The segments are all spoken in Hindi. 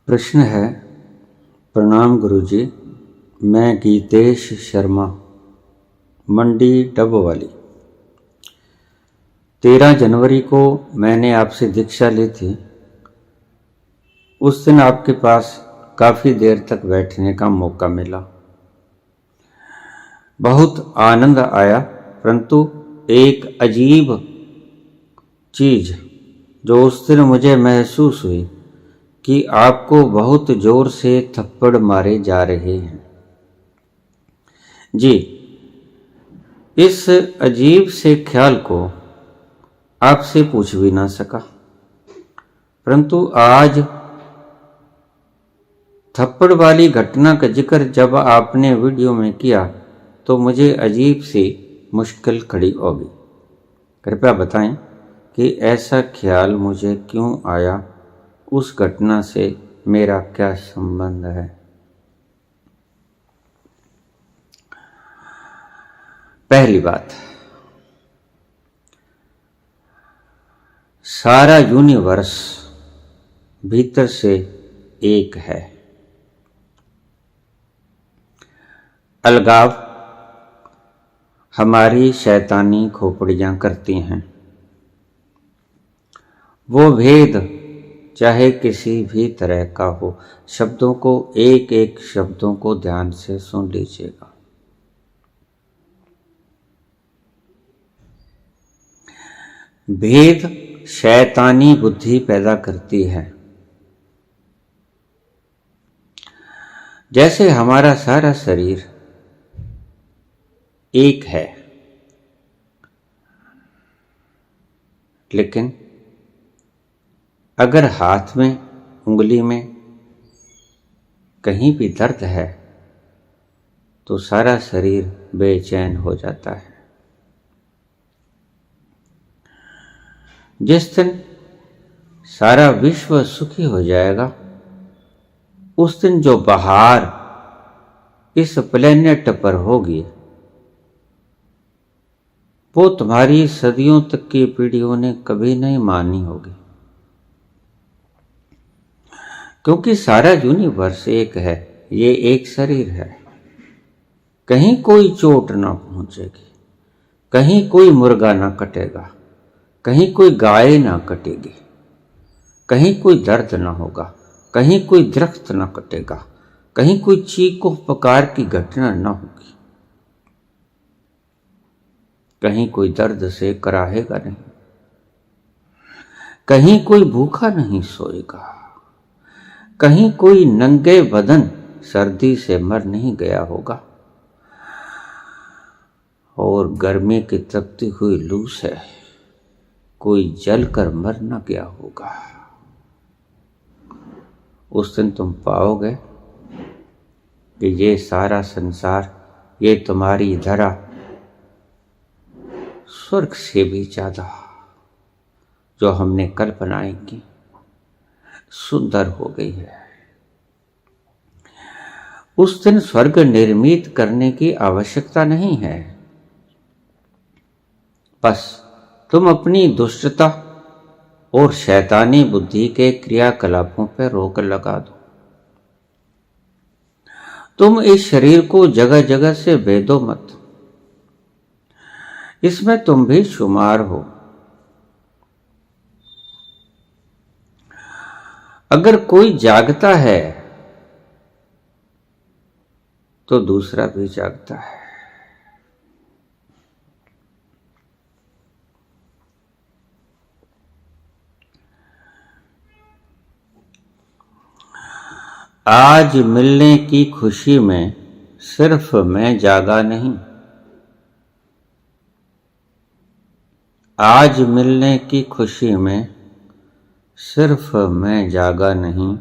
प्रश्न है। प्रणाम गुरुजी, मैं गीतेश शर्मा, मंडी डबवाली। 13 जनवरी को मैंने आपसे दीक्षा ली थी। उस दिन आपके पास काफ़ी देर तक बैठने का मौका मिला। बहुत आनंद आया, परंतु एक अजीब चीज़ जो उस दिन मुझे महसूस हुई कि आपको बहुत जोर से थप्पड़ मारे जा रहे हैं। जी, इस अजीब से ख्याल को आपसे पूछ भी ना सका, परंतु आज थप्पड़ वाली घटना का जिक्र जब आपने वीडियो में किया तो मुझे अजीब सी मुश्किल खड़ी हो गई। कृपया बताएं कि ऐसा ख्याल मुझे क्यों आया, उस घटना से मेरा क्या संबंध है। पहली बात, सारा यूनिवर्स भीतर से एक है। अलगाव हमारी शैतानी खोपड़ियां करती हैं। वो भेद चाहे किसी भी तरह का हो, शब्दों को एक एक शब्दों को ध्यान से सुन लीजिएगा। भेद शैतानी बुद्धि पैदा करती है। जैसे हमारा सारा शरीर एक है, लेकिन अगर हाथ में, उंगली में कहीं भी दर्द है तो सारा शरीर बेचैन हो जाता है। जिस दिन सारा विश्व सुखी हो जाएगा, उस दिन जो बहार इस प्लेनेट पर होगी वो तुम्हारी सदियों तक की पीढ़ियों ने कभी नहीं मानी होगी, क्योंकि सारा यूनिवर्स एक है, ये एक शरीर है। कहीं कोई चोट ना पहुंचेगी, कहीं कोई मुर्गा ना कटेगा, कहीं कोई गाय ना कटेगी, कहीं कोई दर्द ना होगा, कहीं कोई दरख्त ना कटेगा, कहीं कोई चीखों पुकार की घटना ना होगी, कहीं कोई दर्द से कराहेगा नहीं, कहीं कोई भूखा नहीं सोएगा, कहीं कोई नंगे बदन सर्दी से मर नहीं गया होगा, और गर्मी की तपती हुई लू से कोई जल कर मर न गया होगा। उस दिन तुम पाओगे कि ये सारा संसार, ये तुम्हारी धरा स्वर्ग से भी ज्यादा जो हमने कल्पनाएं की सुंदर हो गई है। उस दिन स्वर्ग निर्मित करने की आवश्यकता नहीं है। बस तुम अपनी दुष्टता और शैतानी बुद्धि के क्रियाकलापों पर रोक लगा दो। तुम इस शरीर को जगह जगह से भेदो मत, इसमें तुम भी शुमार हो। अगर कोई जागता है तो दूसरा भी जागता है। आज मिलने की खुशी में सिर्फ मैं जागा नहीं, आज मिलने की खुशी में सिर्फ मैं जागा नहीं,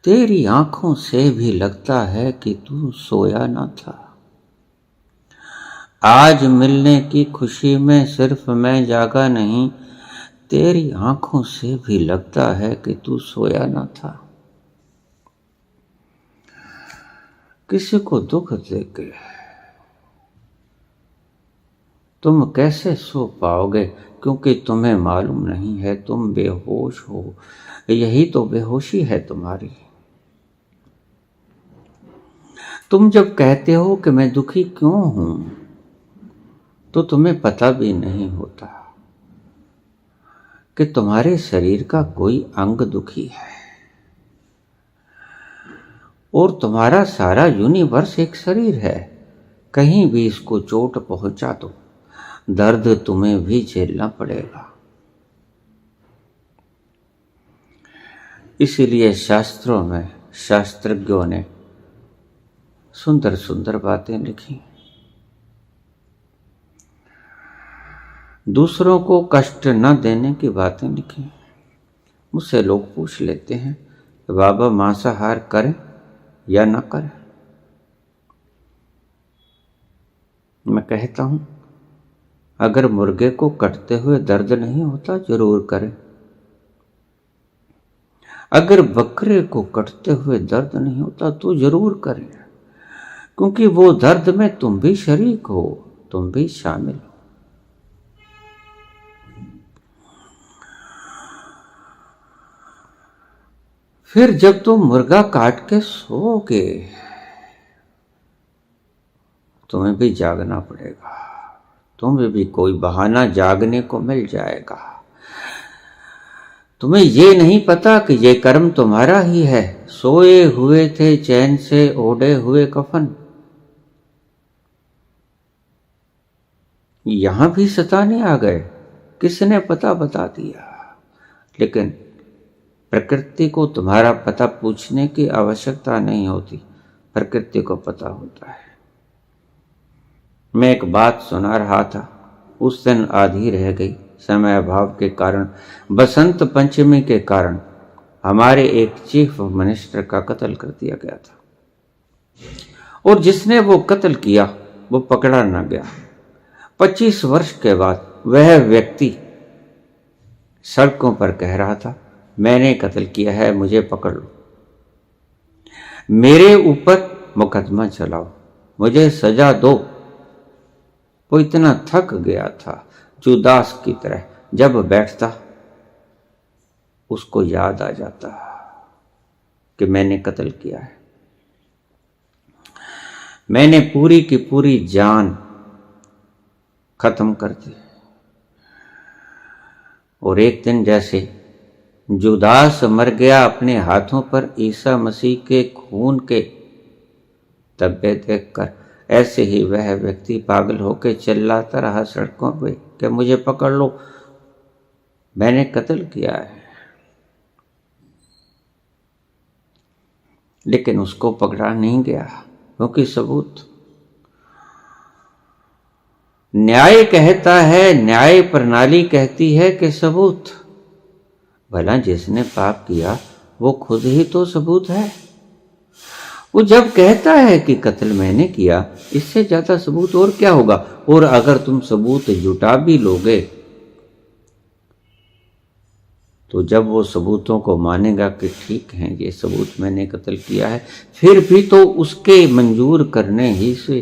तेरी आंखों से भी लगता है कि तू सोया न था। आज मिलने की खुशी में सिर्फ मैं जागा नहीं, तेरी आंखों से भी लगता है कि तू सोया न था। किसी को दुख देके तुम कैसे सो पाओगे क्योंकि तुम्हें मालूम नहीं है तुम बेहोश हो। यही तो बेहोशी है तुम्हारी। तुम जब कहते हो कि मैं दुखी क्यों हूं, तो तुम्हें पता भी नहीं होता कि तुम्हारे शरीर का कोई अंग दुखी है और तुम्हारा सारा यूनिवर्स एक शरीर है। कहीं भी इसको चोट पहुंचा दो, दर्द तुम्हें भी झेलना पड़ेगा। इसीलिए शास्त्रों में शास्त्रज्ञों ने सुंदर सुंदर बातें लिखी। दूसरों को कष्ट न देने की बातें लिखी। मुझसे लोग पूछ लेते हैं, बाबा मांसाहार करें या न करें? मैं कहता हूं, अगर मुर्गे को कटते हुए दर्द नहीं होता जरूर करें। अगर बकरे को कटते हुए दर्द नहीं होता तो जरूर करें, क्योंकि वो दर्द में तुम भी शरीक हो, तुम भी शामिल हो। फिर जब तुम मुर्गा काट के सोओगे, तुम्हें भी जागना पड़ेगा। तुम्हें भी कोई बहाना जागने को मिल जाएगा। तुम्हें ये नहीं पता कि ये कर्म तुम्हारा ही है। सोए हुए थे चैन से ओढ़े हुए कफन, यहां भी सताने आ गए। किसने पता बता दिया? लेकिन प्रकृति को तुम्हारा पता पूछने की आवश्यकता नहीं होती, प्रकृति को पता होता है। मैं एक बात सुना रहा था, उस दिन आधी रह गई। समय अभाव के कारण, बसंत पंचमी के कारण हमारे एक चीफ मिनिस्टर का कत्ल कर दिया गया था, और जिसने वो कत्ल किया वो पकड़ा ना गया। 25 वर्ष के बाद वह व्यक्ति सड़कों पर कह रहा था, मैंने कत्ल किया है, मुझे पकड़ लो, मेरे ऊपर मुकदमा चलाओ, मुझे सजा दो। वो इतना थक गया था, जुदास की तरह जब बैठता उसको याद आ जाता कि मैंने कत्ल किया है, मैंने पूरी की पूरी जान खत्म कर दी। और एक दिन जैसे जुदास मर गया अपने हाथों पर ईसा मसीह के खून के धब्बे देखकर, ऐसे ही वह व्यक्ति पागल होकर चिल्लाता रहा सड़कों पे कि मुझे पकड़ लो, मैंने कत्ल किया है। लेकिन उसको पकड़ा नहीं गया, क्योंकि सबूत। न्याय कहता है, न्याय प्रणाली कहती है कि सबूत। भला जिसने पाप किया वो खुद ही तो सबूत है। वो जब कहता है कि कत्ल मैंने किया, इससे ज्यादा सबूत और क्या होगा? और अगर तुम सबूत जुटा भी लोगे तो जब वो सबूतों को मानेगा कि ठीक है ये सबूत मैंने कत्ल किया है, फिर भी तो उसके मंजूर करने ही से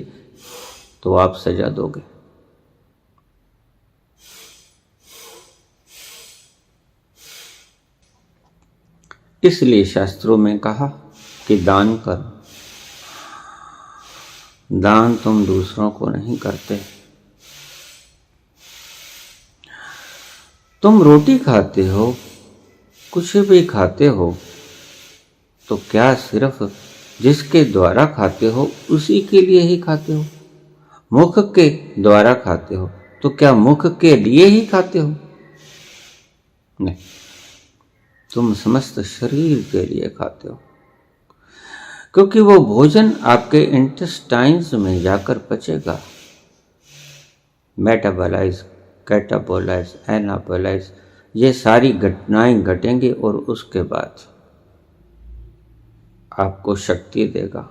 तो आप सजा दोगे। इसलिए शास्त्रों में कहा कि दान करो। दान तुम दूसरों को नहीं करते। तुम रोटी खाते हो, कुछ भी खाते हो, तो क्या सिर्फ जिसके द्वारा खाते हो उसी के लिए ही खाते हो? मुख के द्वारा खाते हो तो क्या मुख के लिए ही खाते हो? नहीं, तुम समस्त शरीर के लिए खाते हो, क्योंकि वो भोजन आपके इंटेस्टाइन्स में जाकर पचेगा, मेटाबोलाइज, कैटाबोलाइज, एनाबोलाइज, ये सारी घटनाएं घटेंगी और उसके बाद आपको शक्ति देगा।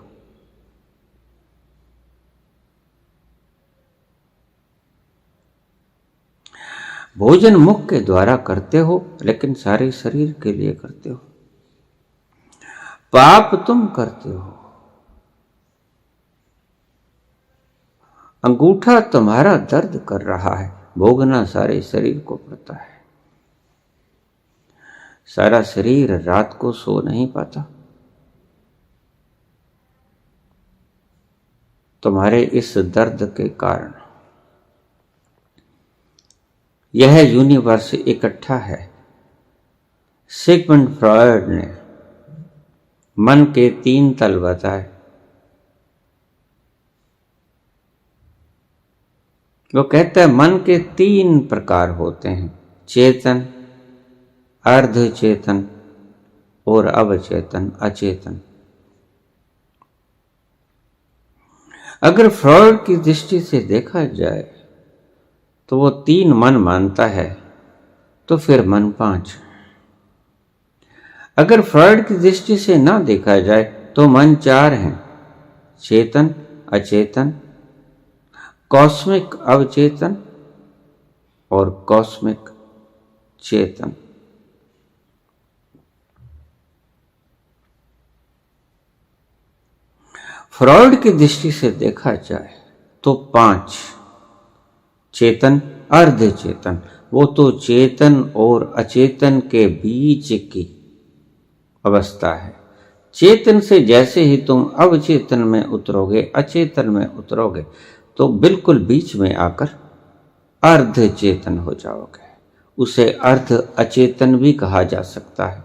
भोजन मुख के द्वारा करते हो, लेकिन सारे शरीर के लिए करते हो। पाप तुम करते हो। अंगूठा तुम्हारा दर्द कर रहा है, भोगना सारे शरीर को पड़ता है। सारा शरीर रात को सो नहीं पाता। तुम्हारे इस दर्द के कारण यह यूनिवर्स इकट्ठा है। सिगमंड फ्रॉयड ने मन के 3 तल बताए। वो कहता है मन के 3 प्रकार होते हैं, चेतन, अर्ध चेतन और अवचेतन, अचेतन। अगर फ्रॉयड की दृष्टि से देखा जाए तो वो 3 मन मानता है, तो फिर मन 5। अगर फ्रॉयड की दृष्टि से ना देखा जाए तो मन 4 हैं, चेतन, अचेतन, कॉस्मिक अवचेतन और कॉस्मिक चेतन। फ्रॉयड की दृष्टि से देखा जाए तो 5, चेतन, अर्ध चेतन, वो तो चेतन और अचेतन के बीच की अवस्था है। चेतन से जैसे ही तुम अवचेतन में उतरोगे, अचेतन में उतरोगे, तो बिल्कुल बीच में आकर अर्ध चेतन हो जाओगे। उसे अर्ध अचेतन भी कहा जा सकता है।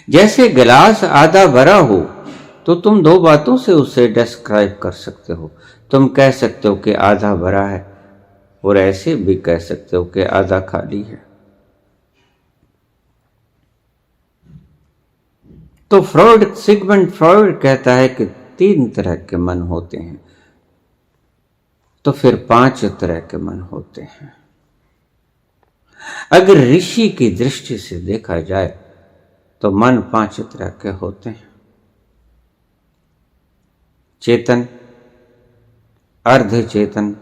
जैसे गिलास आधा भरा हो तो तुम 2 बातों से उसे डिस्क्राइब कर सकते हो। तुम कह सकते हो कि आधा भरा है और ऐसे भी कह सकते हो कि आधा खाली है। तो सिगमंड फ्रॉयड कहता है कि 3 तरह के मन होते हैं, तो फिर 5 तरह के मन होते हैं। अगर ऋषि की दृष्टि से देखा जाए तो मन 5 तरह के होते हैं, चेतन, अर्ध चेतन,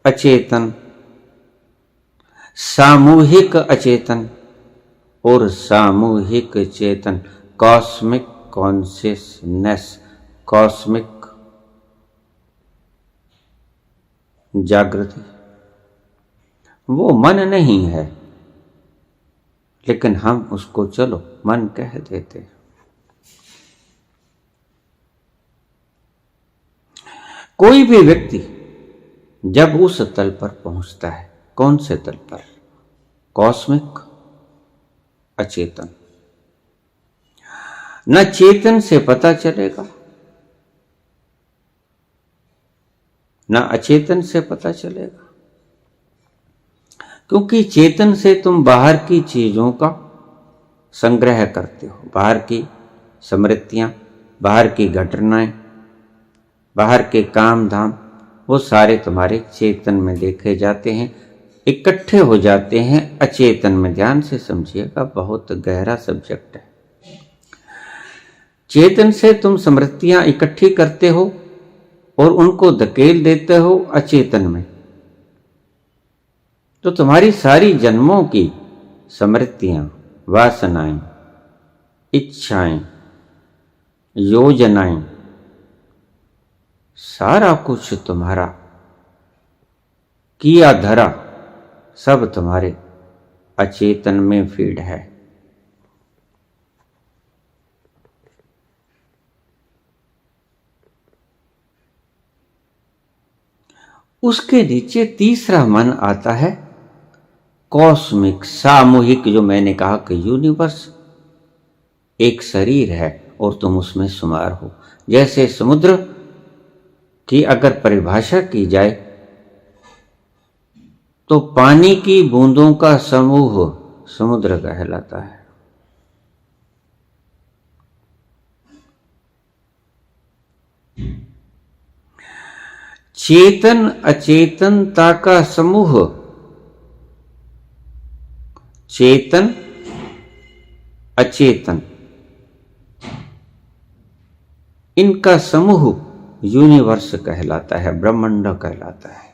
अचेतन, सामूहिक अचेतन और सामूहिक चेतन, कॉस्मिक कॉन्शियसनेस, कॉस्मिक जागृति। वो मन नहीं है, लेकिन हम उसको चलो मन कह देते हैं। कोई भी व्यक्ति जब उस तल पर पहुंचता है, कौन से तल पर? कॉस्मिक, अचेतन। न चेतन से पता चलेगा, न अचेतन से पता चलेगा, क्योंकि चेतन से तुम बाहर की चीजों का संग्रह करते हो। बाहर की स्मृतियां, बाहर की घटनाएं, बाहर के काम धाम, वो सारे तुम्हारे चेतन में देखे जाते हैं, इकट्ठे हो जाते हैं अचेतन में। ध्यान से समझिएगा, बहुत गहरा सब्जेक्ट है। चेतन से तुम स्मृतियां इकट्ठी करते हो और उनको धकेल देते हो अचेतन में, तो तुम्हारी सारी जन्मों की स्मृतियां, वासनाएं, इच्छाएं, योजनाएं, सारा कुछ तुम्हारा किया धरा सब तुम्हारे अचेतन में फीड है। उसके नीचे तीसरा मन आता है कॉस्मिक, सामूहिक, जो मैंने कहा कि यूनिवर्स एक शरीर है और तुम उसमें शुमार हो। जैसे समुद्र की अगर परिभाषा की जाए तो पानी की बूंदों का समूह समुद्र कहलाता है। चेतन अचेतनता का समूह, चेतन अचेतन, इनका समूह यूनिवर्स कहलाता है, ब्रह्मांड कहलाता है।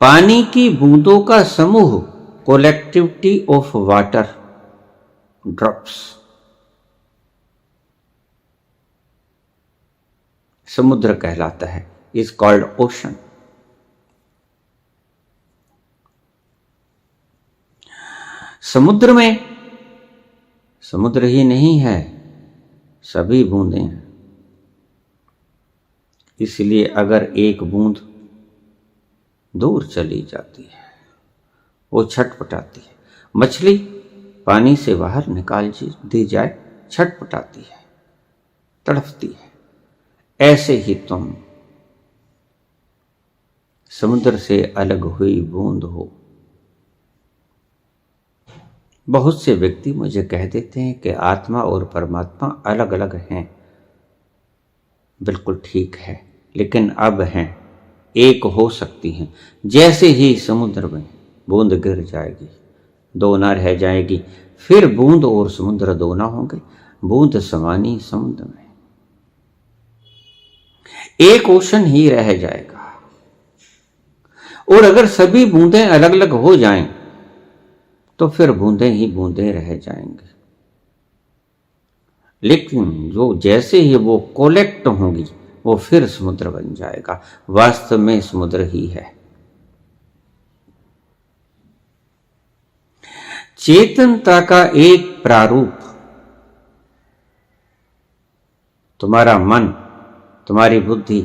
पानी की बूंदों का समूह, कोलेक्टिविटी ऑफ वाटर ड्रॉप्स, समुद्र कहलाता है, इज कॉल्ड ओशन। समुद्र में समुद्र ही नहीं है, सभी बूंदें हैं। इसलिए अगर एक बूंद दूर चली जाती है, वो छटपटाती है। मछली पानी से बाहर निकाल दी जाए, छटपटाती है, तड़पती है। ऐसे ही तुम समुद्र से अलग हुई बूंद हो। बहुत से व्यक्ति मुझे कह देते हैं कि आत्मा और परमात्मा अलग अलग हैं। बिल्कुल ठीक है, लेकिन अब हैं, एक हो सकती हैं। जैसे ही समुद्र में बूंद गिर जाएगी, दो ना रह जाएगी, फिर बूंद और समुद्र दो ना होंगे, बूंद समानी समुद्र में एक ओशन ही रह जाएगा। और अगर सभी बूंदें अलग अलग हो जाएं तो फिर बूंदें ही बूंदें रह जाएंगी। लेकिन जो जैसे ही वो कोलेक्ट होंगी, वो फिर समुद्र बन जाएगा। वास्तव में समुद्र ही है। चेतनता का एक प्रारूप तुम्हारा मन, तुम्हारी बुद्धि,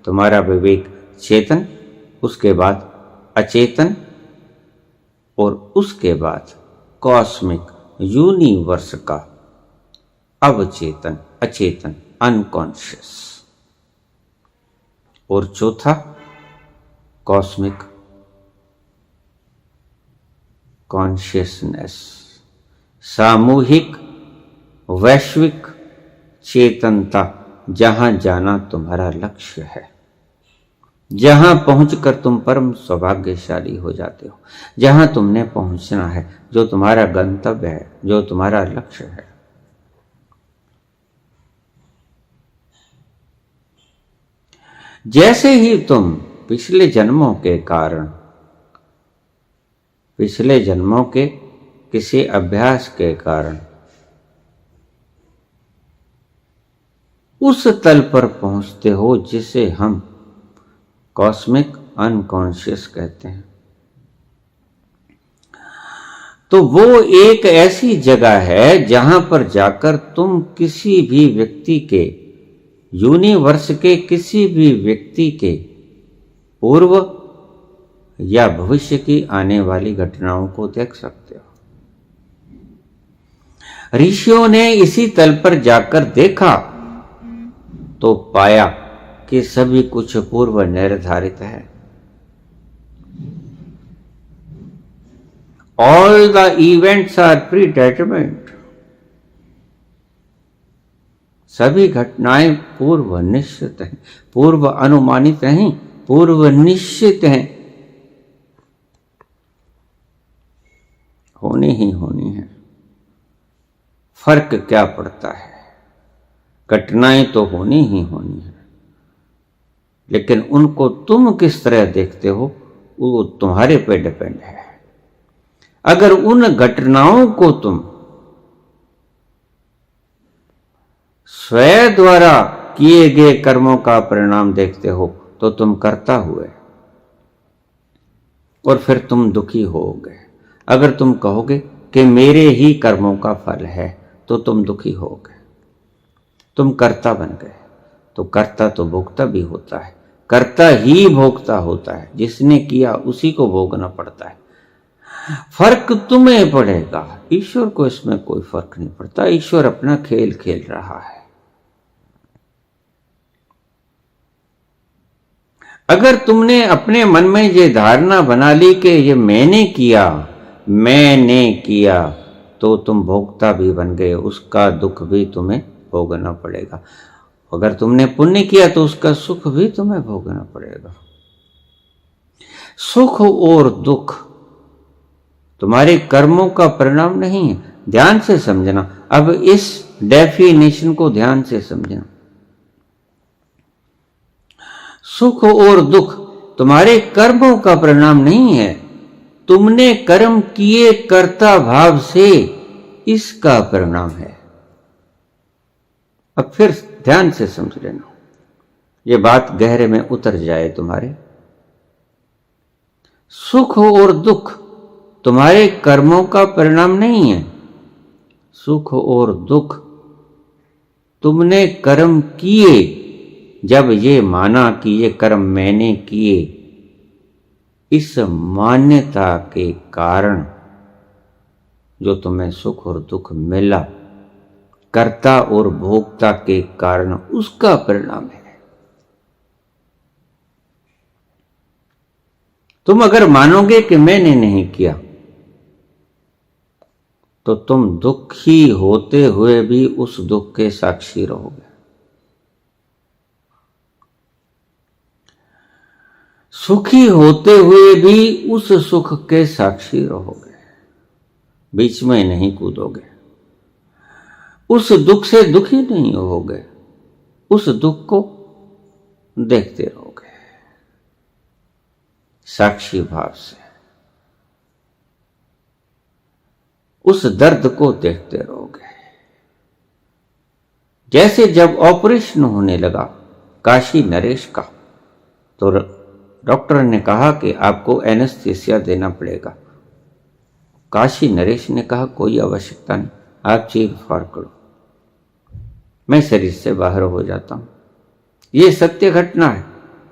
तुम्हारा विवेक चेतन, उसके बाद अचेतन, और उसके बाद कॉस्मिक यूनिवर्स का अवचेतन, अचेतन, अनकॉन्शियस, और चौथा कॉस्मिक कॉन्शियसनेस, सामूहिक वैश्विक चेतनता, जहां जाना तुम्हारा लक्ष्य है, जहां पहुंचकर तुम परम सौभाग्यशाली हो जाते हो, जहां तुमने पहुंचना है, जो तुम्हारा गंतव्य है, जो तुम्हारा लक्ष्य है। जैसे ही तुम पिछले जन्मों के कारण, पिछले जन्मों के किसी अभ्यास के कारण उस तल पर पहुंचते हो जिसे हम कॉस्मिक अनकॉन्शियस कहते हैं, तो वो एक ऐसी जगह है जहां पर जाकर तुम किसी भी व्यक्ति के, यूनिवर्स के किसी भी व्यक्ति के पूर्व या भविष्य की आने वाली घटनाओं को देख सकते हो। ऋषियों ने इसी तल पर जाकर देखा तो पाया कि सभी कुछ पूर्व निर्धारित है। All the events are predetermined। सभी घटनाएं पूर्व निश्चित हैं, पूर्व अनुमानित नहीं, पूर्व निश्चित हैं, होनी ही होनी है। फर्क क्या पड़ता है? घटनाएं तो होनी ही होनी है, लेकिन उनको तुम किस तरह देखते हो वो तुम्हारे पे डिपेंड है। अगर उन घटनाओं को तुम स्वयं द्वारा किए गए कर्मों का परिणाम देखते हो तो तुम कर्ता हुए, और फिर तुम दुखी होगे। अगर तुम कहोगे कि मेरे ही कर्मों का फल है तो तुम दुखी होगे। तुम कर्ता बन गए, तो कर्ता तो भोक्ता भी होता है, कर्ता ही भोक्ता होता है। जिसने किया उसी को भोगना पड़ता है। फर्क तुम्हें पड़ेगा, ईश्वर को इसमें कोई फर्क नहीं पड़ता। ईश्वर अपना खेल खेल रहा है। अगर तुमने अपने मन में ये धारणा बना ली कि ये मैंने किया, तो तुम भोक्ता भी बन गए, उसका दुख भी तुम्हें भोगना पड़ेगा। अगर तुमने पुण्य किया तो उसका सुख भी तुम्हें भोगना पड़ेगा। सुख और दुख तुम्हारे कर्मों का परिणाम नहीं है। ध्यान से समझना। अब इस डेफिनेशन को ध्यान से समझना। सुख और दुख तुम्हारे कर्मों का परिणाम नहीं है। तुमने कर्म किए कर्ता भाव से इसका परिणाम है। अब फिर ध्यान से समझ लेना। ये बात गहरे में उतर जाए तुम्हारे। सुख और दुख तुम्हारे कर्मों का परिणाम नहीं है। सुख और दुख तुमने कर्म किए, जब ये माना कि ये कर्म मैंने किए, इस मान्यता के कारण जो तुम्हें सुख और दुख मिला, कर्ता और भोक्ता के कारण उसका परिणाम है। तुम अगर मानोगे कि मैंने नहीं किया, तो तुम दुखी होते हुए भी उस दुख के साक्षी रहोगे। सुखी होते हुए भी उस सुख के साक्षी रहोगे, बीच में नहीं कूदोगे। उस दुख से दुखी नहीं होगे, उस दुख को देखते रहोगे साक्षी भाव से। उस दर्द को देखते रहोगे। जैसे जब ऑपरेशन होने लगा काशी नरेश का, तो डॉक्टर ने कहा कि आपको एनेस्थीसिया देना पड़ेगा। काशी नरेश ने कहा कोई आवश्यकता नहीं, आप चीर फाड़ करो, मैं शरीर से बाहर हो जाता हूं। यह सत्य घटना है,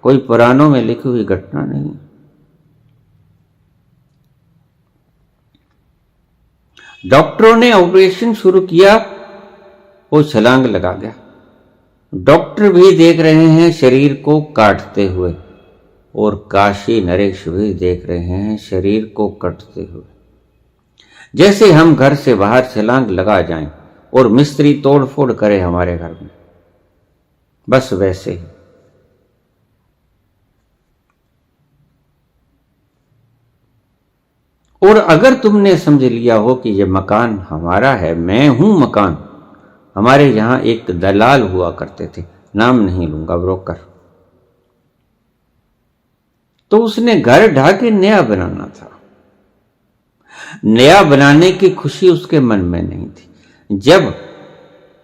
कोई पुराणों में लिखी हुई घटना नहीं। डॉक्टरों ने ऑपरेशन शुरू किया, वो छलांग लगा गया। डॉक्टर भी देख रहे हैं शरीर को काटते हुए, और काशी नरेश भी देख रहे हैं शरीर को कटते हुए। जैसे हम घर से बाहर छलांग लगा जाएं और मिस्त्री तोड़ फोड़ करे हमारे घर में, बस वैसे ही। और अगर तुमने समझ लिया हो कि यह मकान हमारा है, मैं हूं मकान। हमारे यहां एक दलाल हुआ करते थे, नाम नहीं लूंगा, ब्रोकर। तो उसने घर ढा के नया बनाना था। नया बनाने की खुशी उसके मन में नहीं थी। जब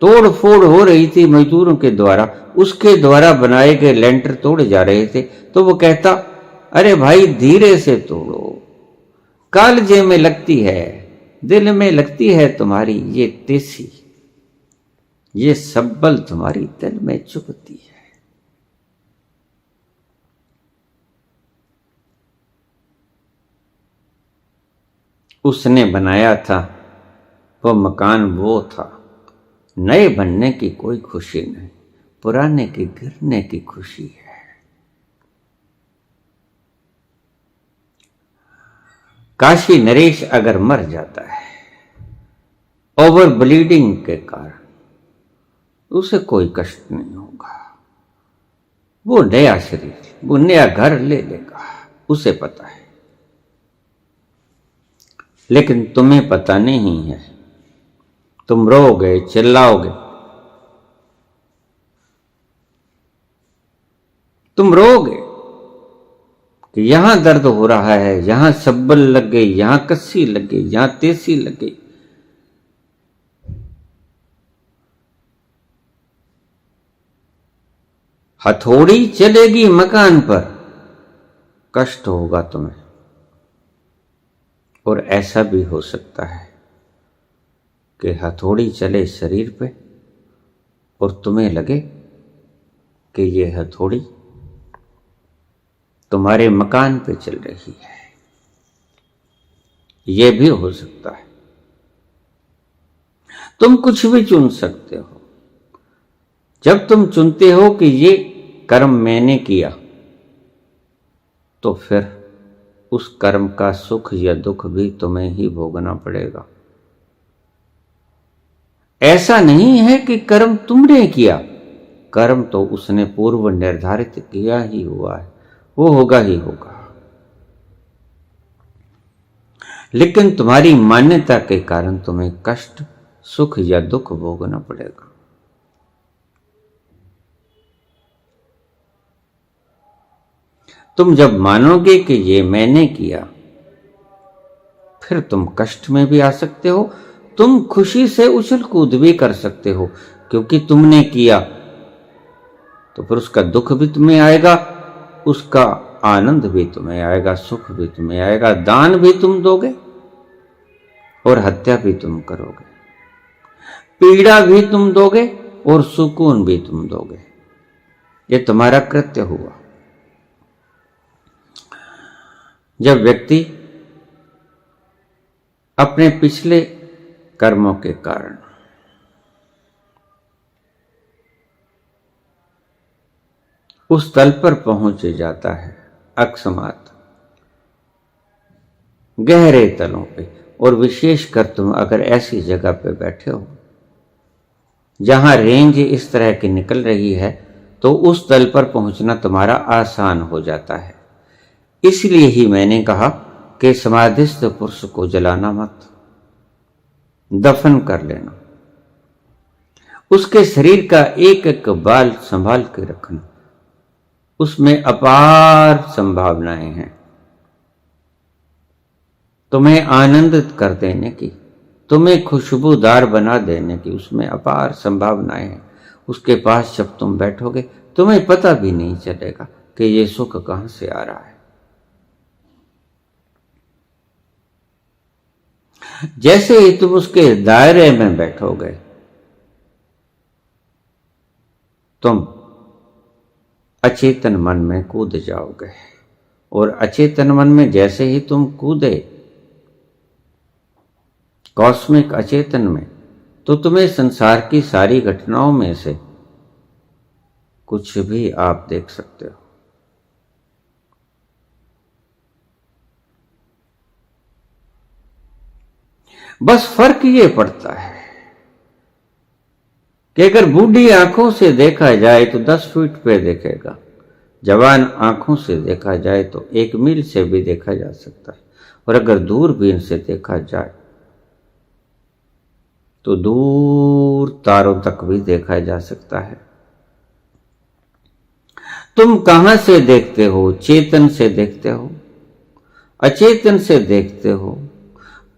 तोड़ फोड़ हो रही थी मजदूरों के द्वारा, उसके द्वारा बनाए गए लेंटर तोड़े जा रहे थे, तो वो कहता, अरे भाई धीरे से तोड़ो, कालजे में लगती है, दिल में लगती है तुम्हारी ये तेसी, ये सब्बल तुम्हारी दिल में चुभती है। उसने बनाया था वो मकान, वो था। नए बनने की कोई खुशी नहीं, पुराने की गिरने की खुशी है। काशी नरेश अगर मर जाता है ओवर ब्लीडिंग के कारण, उसे कोई कष्ट नहीं होगा। वो नया शरीर, वो नया घर ले लेगा, उसे पता है। लेकिन तुम्हें पता नहीं है। तुम रोओगे, चिल्लाओगे, तुम रोओगे कि यहां दर्द हो रहा है, यहां सब्बल लग गई, यहां कस्सी लग गई, यहां तेसी लग गई। हथौड़ी चलेगी मकान पर, कष्ट होगा तुम्हें। और ऐसा भी हो सकता है कि हथौड़ी चले शरीर पे और तुम्हें लगे कि यह हथौड़ी तुम्हारे मकान पे चल रही है। यह भी हो सकता है। तुम कुछ भी चुन सकते हो। जब तुम चुनते हो कि ये कर्म मैंने किया, तो फिर उस कर्म का सुख या दुख भी तुम्हें ही भोगना पड़ेगा। ऐसा नहीं है कि कर्म तुमने किया, कर्म तो उसने पूर्व निर्धारित किया ही हुआ है, वो होगा ही होगा। लेकिन तुम्हारी मान्यता के कारण तुम्हें कष्ट, सुख या दुख भोगना पड़ेगा। तुम जब मानोगे कि ये मैंने किया, फिर तुम कष्ट में भी आ सकते हो, तुम खुशी से उछल कूद भी कर सकते हो, क्योंकि तुमने किया। तो फिर उसका दुख भी तुम्हें आएगा, उसका आनंद भी तुम्हें आएगा, सुख भी तुम्हें आएगा, दान भी तुम दोगे और हत्या भी तुम करोगे, पीड़ा भी तुम दोगे और सुकून भी तुम दोगे। ये तुम्हारा कृत्य हुआ। जब व्यक्ति अपने पिछले कर्मों के कारण उस तल पर पहुंच जाता है, अकस्मात गहरे तलों पे, और विशेषकर तुम अगर ऐसी जगह पे बैठे हो जहां रेंज इस तरह की निकल रही है, तो उस तल पर पहुंचना तुम्हारा आसान हो जाता है। इसलिए ही मैंने कहा कि समाधिस्थ पुरुष को जलाना मत, दफन कर लेना, उसके शरीर का एक एक बाल संभाल के रखना, उसमें अपार संभावनाएं हैं तुम्हें आनंदित कर देने की, तुम्हें खुशबूदार बना देने की, उसमें अपार संभावनाएं हैं। उसके पास जब तुम बैठोगे तुम्हें पता भी नहीं चलेगा कि ये सुख कहां से आ रहा है। जैसे ही तुम उसके दायरे में बैठोगे, तुम अचेतन मन में कूद जाओगे, और अचेतन मन में जैसे ही तुम कूदे कॉस्मिक अचेतन में, तो तुम्हें संसार की सारी घटनाओं में से कुछ भी आप देख सकते हो। बस फर्क ये पड़ता है कि अगर बूढ़ी आंखों से देखा जाए तो 10 फीट पे देखेगा, जवान आंखों से देखा जाए तो 1 मील से भी देखा जा सकता है, और अगर दूरबीन से देखा जाए तो दूर तारों तक भी देखा जा सकता है। तुम कहां से देखते हो? चेतन से देखते हो, अचेतन से देखते हो,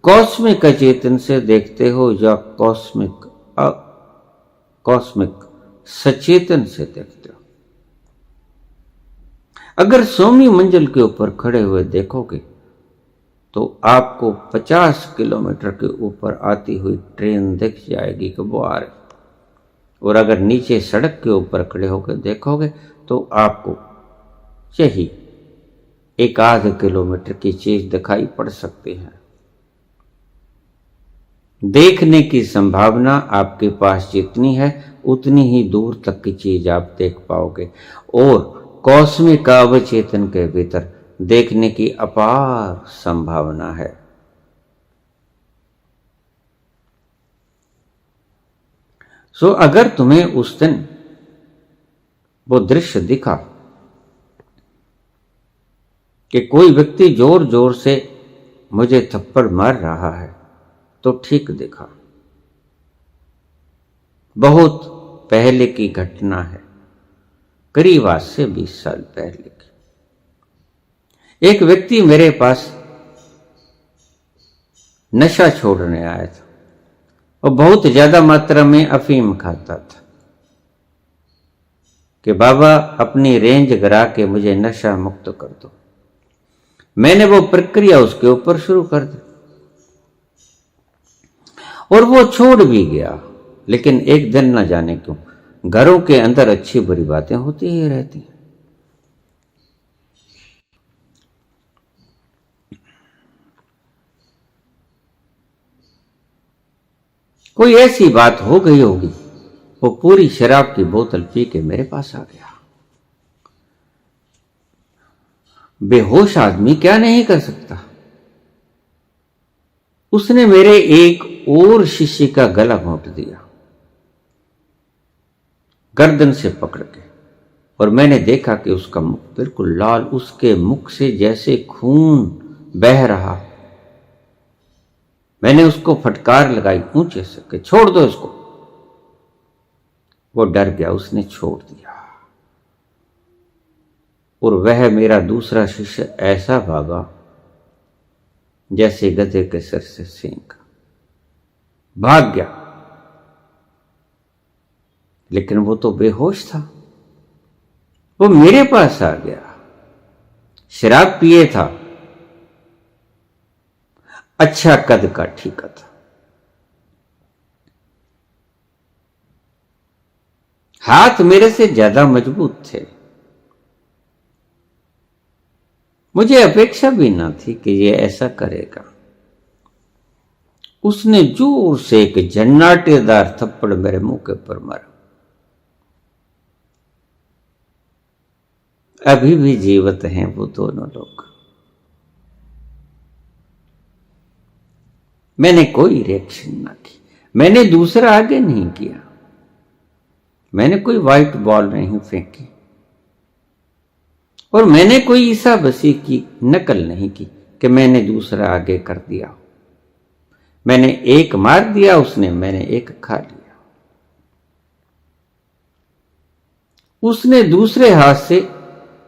कॉस्मिक अचेतन से देखते हो, या कॉस्मिक सचेतन से देखते हो। अगर 100वीं मंजिल के ऊपर खड़े हुए देखोगे तो आपको 50 किलोमीटर के ऊपर आती हुई ट्रेन दिख जाएगी कि वो आ रही, और अगर नीचे सड़क के ऊपर खड़े होकर देखोगे तो आपको यही 1-8 किलोमीटर की चीज दिखाई पड़ सकती है। देखने की संभावना आपके पास जितनी है उतनी ही दूर तक की चीज आप देख पाओगे, और कॉस्मिक अवचेतन के भीतर देखने की अपार संभावना है। सो अगर तुम्हें उस दिन वो दृश्य दिखा कि कोई व्यक्ति जोर जोर से मुझे थप्पड़ मार रहा है, तो ठीक दिखा। बहुत पहले की घटना है, करीब आज से 20 साल पहले की। एक व्यक्ति मेरे पास नशा छोड़ने आया था और बहुत ज्यादा मात्रा में अफीम खाता था कि बाबा अपनी रेंज गिरा के मुझे नशा मुक्त कर दो। मैंने वो प्रक्रिया उसके ऊपर शुरू कर दी और वो छोड़ भी गया, लेकिन एक दिन न जाने क्यों घरों के अंदर अच्छी बुरी बातें होती ही रहती हैं। कोई ऐसी बात हो गई होगी, वो पूरी शराब की बोतल पी के मेरे पास आ गया। बेहोश आदमी क्या नहीं कर सकता। उसने मेरे एक और शिष्य का गला घोंट दिया गर्दन से पकड़ के, और मैंने देखा कि उसका मुख बिल्कुल लाल, उसके मुख से जैसे खून बह रहा। मैंने उसको फटकार लगाई ऊंचे से कि छोड़ दो इसको। वो डर गया, उसने छोड़ दिया, और वह मेरा दूसरा शिष्य ऐसा भागा जैसे गधे के सिर से सींग, भाग गया। लेकिन वो तो बेहोश था। वो मेरे पास आ गया, शराब पिए था, अच्छा कद का ठीका था, हाथ मेरे से ज्यादा मजबूत थे। मुझे अपेक्षा भी ना थी कि ये ऐसा करेगा। उसने जोर से एक झन्नाटेदार थप्पड़ मेरे मुंह के ऊपर मारा। अभी भी जीवित हैं वो दोनों लोग। मैंने कोई रिएक्शन ना की, मैंने दूसरा आगे नहीं किया, मैंने कोई व्हाइट बॉल नहीं फेंकी और मैंने कोई ईसा मसीह की नकल नहीं की कि मैंने दूसरा आगे कर दिया। मैंने एक मार दिया उसने, मैंने एक खा लिया। उसने दूसरे हाथ से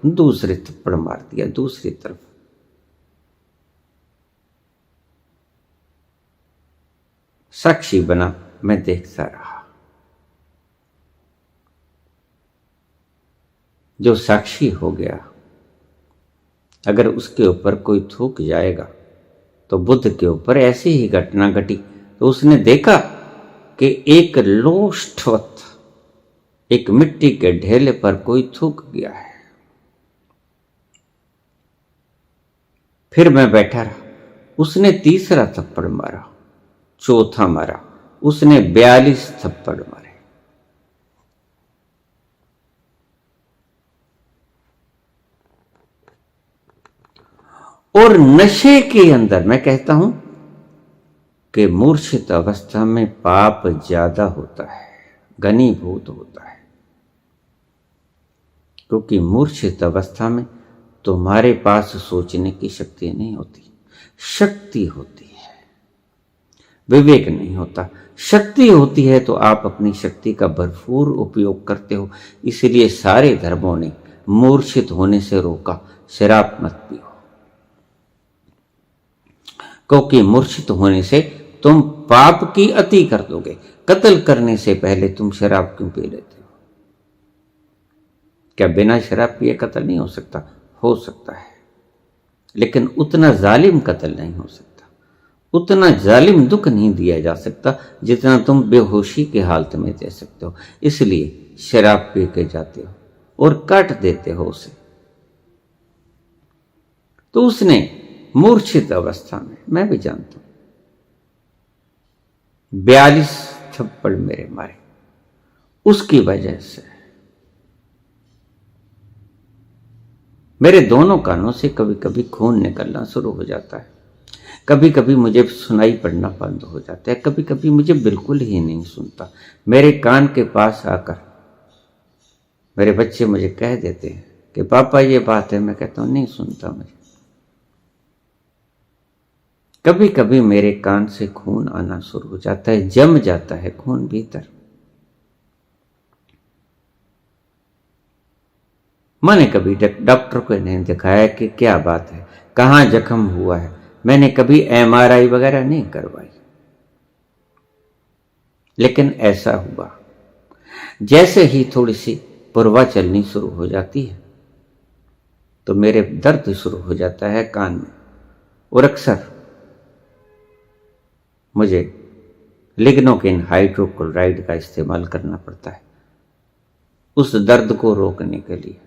दूसरे थप्पड़ मार दिया दूसरी तरफ। साक्षी बना, मैं देखता रहा। जो साक्षी हो गया, अगर उसके ऊपर कोई थूक जाएगा तो बुद्ध के ऊपर ऐसी ही घटना घटी। तो उसने देखा कि एक लोष्ठवत एक मिट्टी के ढेले पर कोई थूक गया है। फिर मैं बैठा रहा। उसने तीसरा थप्पड़ मारा, चौथा मारा, उसने 42 थप्पड़ मारे। और नशे के अंदर मैं कहता हूं कि मूर्छित अवस्था में पाप ज्यादा होता है, घनीभूत होता है, क्योंकि मूर्छित अवस्था में तुम्हारे पास सोचने की शक्ति नहीं होती। शक्ति होती है, विवेक नहीं होता। शक्ति होती है तो आप अपनी शक्ति का भरपूर उपयोग करते हो। इसलिए सारे धर्मों ने मूर्छित होने से रोका, शराब मत पियो, क्योंकि मूर्छित होने से तुम पाप की अति कर दोगे। कत्ल करने से पहले तुम शराब क्यों पी लेते हो? क्या बिना शराब पिए कत्ल नहीं हो सकता? हो सकता है, लेकिन उतना जालिम कत्ल नहीं हो सकता, उतना जालिम दुख नहीं दिया जा सकता जितना तुम बेहोशी की हालत में दे सकते हो। इसलिए शराब पी के जाते हो और काट देते हो उसे। तो उसने मूर्छित अवस्था में, मैं भी जानता हूं, 42 थप्पड़ मेरे मारे। उसकी वजह से मेरे दोनों कानों से कभी कभी खून निकलना शुरू हो जाता है, कभी कभी मुझे सुनाई पड़ना बंद हो जाता है, कभी कभी मुझे बिल्कुल ही नहीं सुनता। मेरे कान के पास आकर मेरे बच्चे मुझे कह देते हैं कि पापा ये बात है, मैं कहता हूं नहीं सुनता मुझे। कभी कभी मेरे कान से खून आना शुरू हो जाता है, जम जाता है खून भीतर। मैंने कभी डॉक्टर को नहीं दिखाया कि क्या बात है, कहां जख्म हुआ है। मैंने कभी MRI वगैरह नहीं करवाई, लेकिन ऐसा हुआ। जैसे ही थोड़ी सी पुरवा चलनी शुरू हो जाती है तो मेरे दर्द शुरू हो जाता है कान में, और अक्सर मुझे लिग्नोकेन हाइड्रोक्लोराइड का इस्तेमाल करना पड़ता है उस दर्द को रोकने के लिए।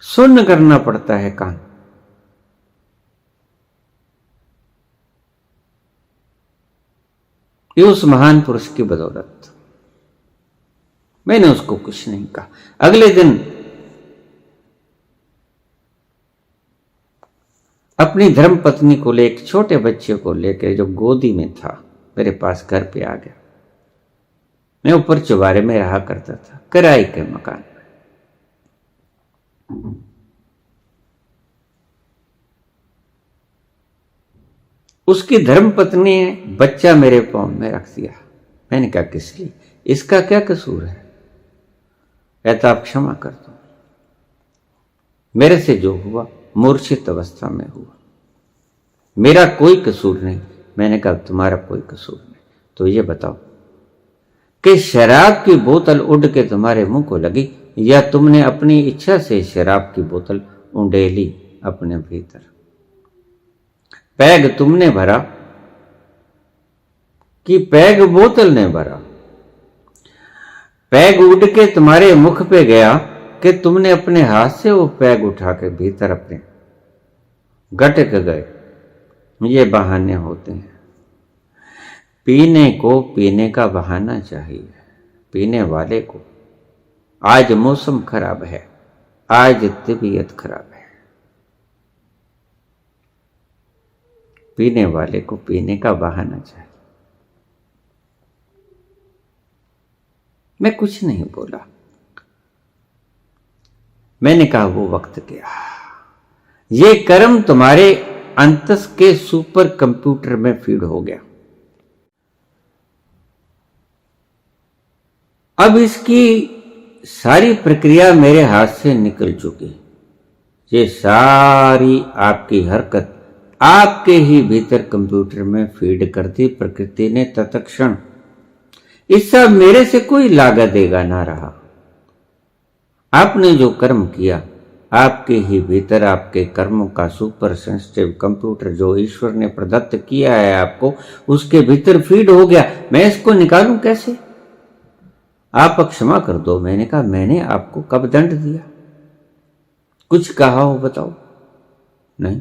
सुन्न करना पड़ता है कान। ये उस महान पुरुष की बदौलत। मैंने उसको कुछ नहीं कहा। अगले दिन अपनी धर्म पत्नी को ले, एक छोटे बच्चे को लेकर जो गोदी में था, मेरे पास घर पे आ गया। मैं ऊपर चौबारे में रहा करता था, किराए के मकान में। उसकी धर्म पत्नी ने बच्चा मेरे पांव में रख दिया। मैंने कहा किस लिए? इसका क्या कसूर है? कहता आप क्षमा कर दो, मेरे से जो हुआ मूर्छित अवस्था में हुआ, मेरा कोई कसूर नहीं। मैंने कहा तुम्हारा कोई कसूर नहीं, तो ये बताओ कि शराब की बोतल उड़ के तुम्हारे मुंह को लगी, या तुमने अपनी इच्छा से शराब की बोतल उंडेली अपने भीतर। पैग तुमने भरा कि पैग बोतल ने भरा? पैग उड़ के तुम्हारे मुख पे गया कि तुमने अपने हाथ से वो पैग उठा के भीतर अपने गटक गए? ये बहाने होते हैं। पीने को पीने का बहाना चाहिए, पीने वाले को। आज मौसम खराब है, आज तबीयत खराब है, पीने वाले को पीने का बहाना चाहिए। मैं कुछ नहीं बोला, मैंने कहा वो वक्त गया। ये कर्म तुम्हारे अंतस के सुपर कंप्यूटर में फीड हो गया। अब इसकी सारी प्रक्रिया मेरे हाथ से निकल चुकी। ये सारी आपकी हरकत आपके ही भीतर कंप्यूटर में फीड कर दी प्रकृति ने तत्क्षण। इससे मेरे से कोई लागत देगा ना रहा। आपने जो कर्म किया, आपके ही भीतर आपके कर्मों का सुपर सेंसिटिव कंप्यूटर जो ईश्वर ने प्रदत्त किया है आपको, उसके भीतर फीड हो गया। मैं इसको निकालूं कैसे? आप क्षमा कर दो। मैंने कहा मैंने आपको कब दंड दिया? कुछ कहा हो बताओ? नहीं,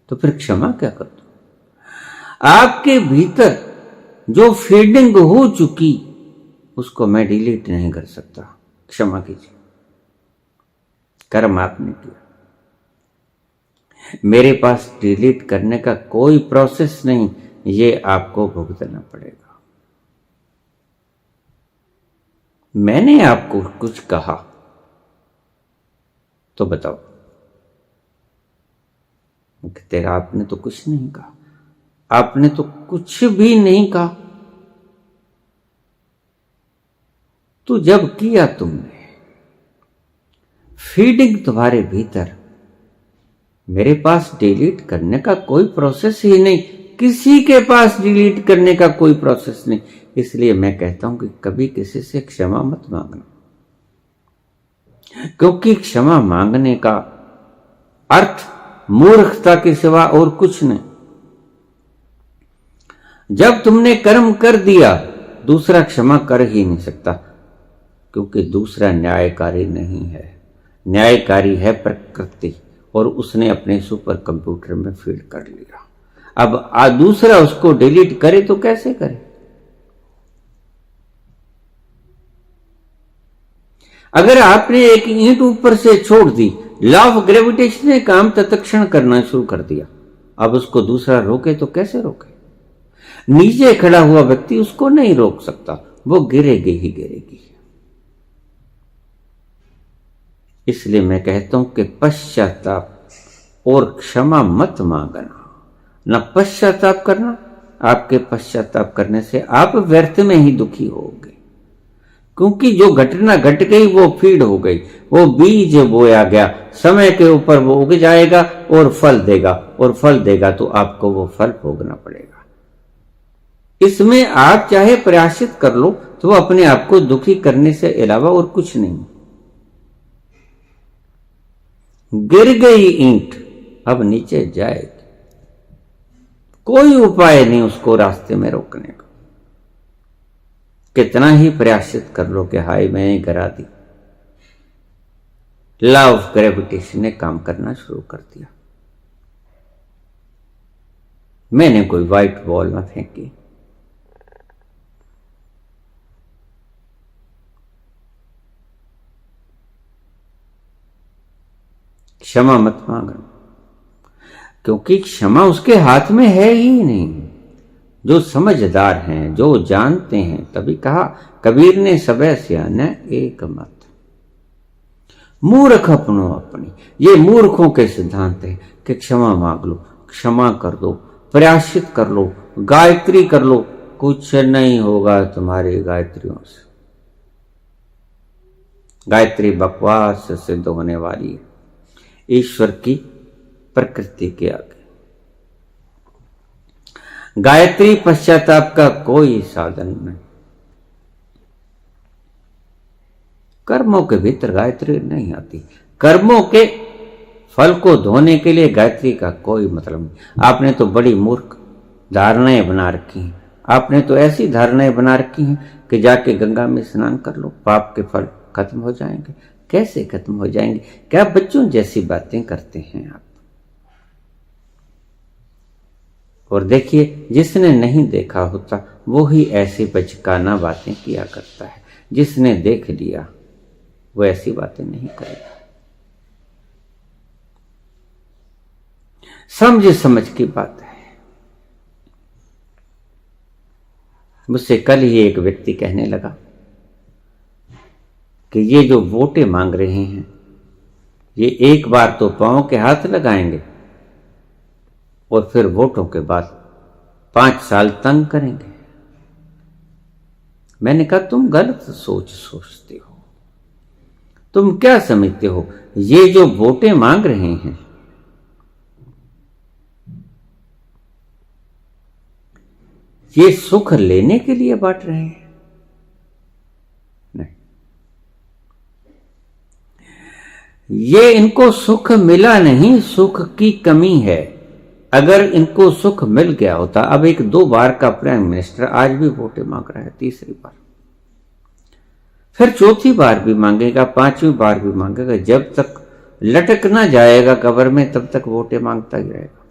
तो फिर क्षमा क्या कर दो? आपके भीतर जो फीडिंग हो चुकी उसको मैं डिलीट नहीं कर सकता। क्षमा कीजिए, कर्म आपने किया, मेरे पास डिलीट करने का कोई प्रोसेस नहीं, ये आपको भुगतना पड़ेगा। मैंने आपको कुछ कहा तो बताओ? कहते आपने तो कुछ नहीं कहा, आपने तो कुछ भी नहीं कहा। तो जब किया तुमने फीडिंग तुम्हारे भीतर, मेरे पास डिलीट करने का कोई प्रोसेस ही नहीं, किसी के पास डिलीट करने का कोई प्रोसेस नहीं। इसलिए मैं कहता हूं कि कभी किसी से क्षमा मत मांगना, क्योंकि क्षमा मांगने का अर्थ मूर्खता के सिवा और कुछ नहीं। जब तुमने कर्म कर दिया, दूसरा क्षमा कर ही नहीं सकता, क्योंकि दूसरा न्यायकारी नहीं है। न्यायकारी है प्रकृति, और उसने अपने सुपर कंप्यूटर में फीड कर लिया। अब दूसरा उसको डिलीट करे तो कैसे करे? अगर आपने एक ईंट ऊपर से छोड़ दी, लॉ ऑफ ग्रेविटेशन ने काम तत्क्षण करना शुरू कर दिया। अब उसको दूसरा रोके तो कैसे रोके? नीचे खड़ा हुआ व्यक्ति उसको नहीं रोक सकता, वो गिरेगी ही गिरेगी। इसलिए मैं कहता हूं कि पश्चाताप और क्षमा मत मांगना, न पश्चाताप करना। आपके पश्चाताप करने से आप व्यर्थ में ही दुखी होगे, क्योंकि जो घटना घट गई वो फीड हो गई, वो बीज बोया गया, समय के ऊपर वो उग जाएगा और फल देगा, और फल देगा तो आपको वो फल भोगना पड़ेगा। इसमें आप चाहे प्रयासित कर लो तो वो अपने आप को दुखी करने से अलावा और कुछ नहीं। गिर गई ईंट, अब नीचे जाएगी, कोई उपाय नहीं उसको रास्ते में रोकने का। कितना ही प्रयासित कर लो कि हाय मैंने गिरा दी, लॉ ऑफ ग्रेविटेशन ने काम करना शुरू कर दिया। मैंने कोई व्हाइट बॉल न फेंकी, क्षमा मत मांगना, क्योंकि क्षमा उसके हाथ में है ही नहीं। जो समझदार हैं, जो जानते हैं, तभी कहा कबीर ने सबे सियाने एक मत। मूर्ख अपनो अपनी, ये मूर्खों के सिद्धांत है कि क्षमा मांग लो, क्षमा कर दो, प्रयासित कर लो, गायत्री कर लो। कुछ नहीं होगा तुम्हारी गायत्रियों से। गायत्री बकवास सिद्ध होने वाली है ईश्वर की प्रकृति के आगे। गायत्री पश्चाताप का कोई साधन नहीं। कर्मों के भीतर गायत्री नहीं आती। कर्मों के फल को धोने के लिए गायत्री का कोई मतलब नहीं। आपने तो बड़ी मूर्ख धारणाएं बना रखी हैं। आपने तो ऐसी धारणाएं बना रखी हैं कि जाके गंगा में स्नान कर लो, पाप के फल खत्म हो जाएंगे। कैसे खत्म हो जाएंगे? क्या बच्चों जैसी बातें करते हैं आप। और देखिए, जिसने नहीं देखा होता वो ही ऐसी बचकाना बातें किया करता है। जिसने देख लिया वो ऐसी बातें नहीं करेगा। समझ समझ की बात है। मुझसे कल ही एक व्यक्ति कहने लगा कि ये जो वोटें मांग रहे हैं, ये एक बार तो पांव के हाथ लगाएंगे और फिर वोटों के बाद 5 साल तंग करेंगे। मैंने कहा, तुम गलत सोचते हो। तुम क्या समझते हो? ये जो वोटें मांग रहे हैं, ये सुख लेने के लिए बांट रहे हैं? नहीं, ये इनको सुख मिला नहीं, सुख की कमी है। अगर इनको सुख मिल गया होता, अब एक 2 बार का प्राइम मिनिस्टर आज भी वोटें मांग रहा है, 3री बार, फिर 4थी बार भी मांगेगा, 5वीं बार भी मांगेगा। जब तक लटक ना जाएगा कब्र में तब तक वोटें मांगता ही रहेगा।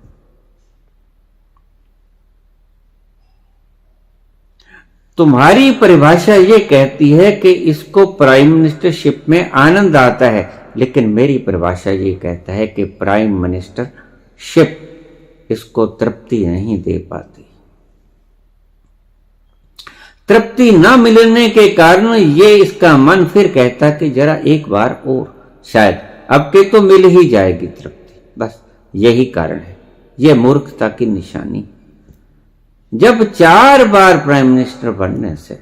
तुम्हारी परिभाषा ये कहती है कि इसको प्राइम मिनिस्टरशिप में आनंद आता है, लेकिन मेरी परिभाषा ये कहता है कि प्राइम मिनिस्टरशिप इसको तृप्ति नहीं दे पाती। तृप्ति न मिलने के कारण ये इसका मन फिर कहता कि जरा एक बार और, शायद अब के तो मिल ही जाएगी तृप्ति। बस यही कारण है, ये मूर्खता की निशानी। जब 4 बार प्राइम मिनिस्टर बनने से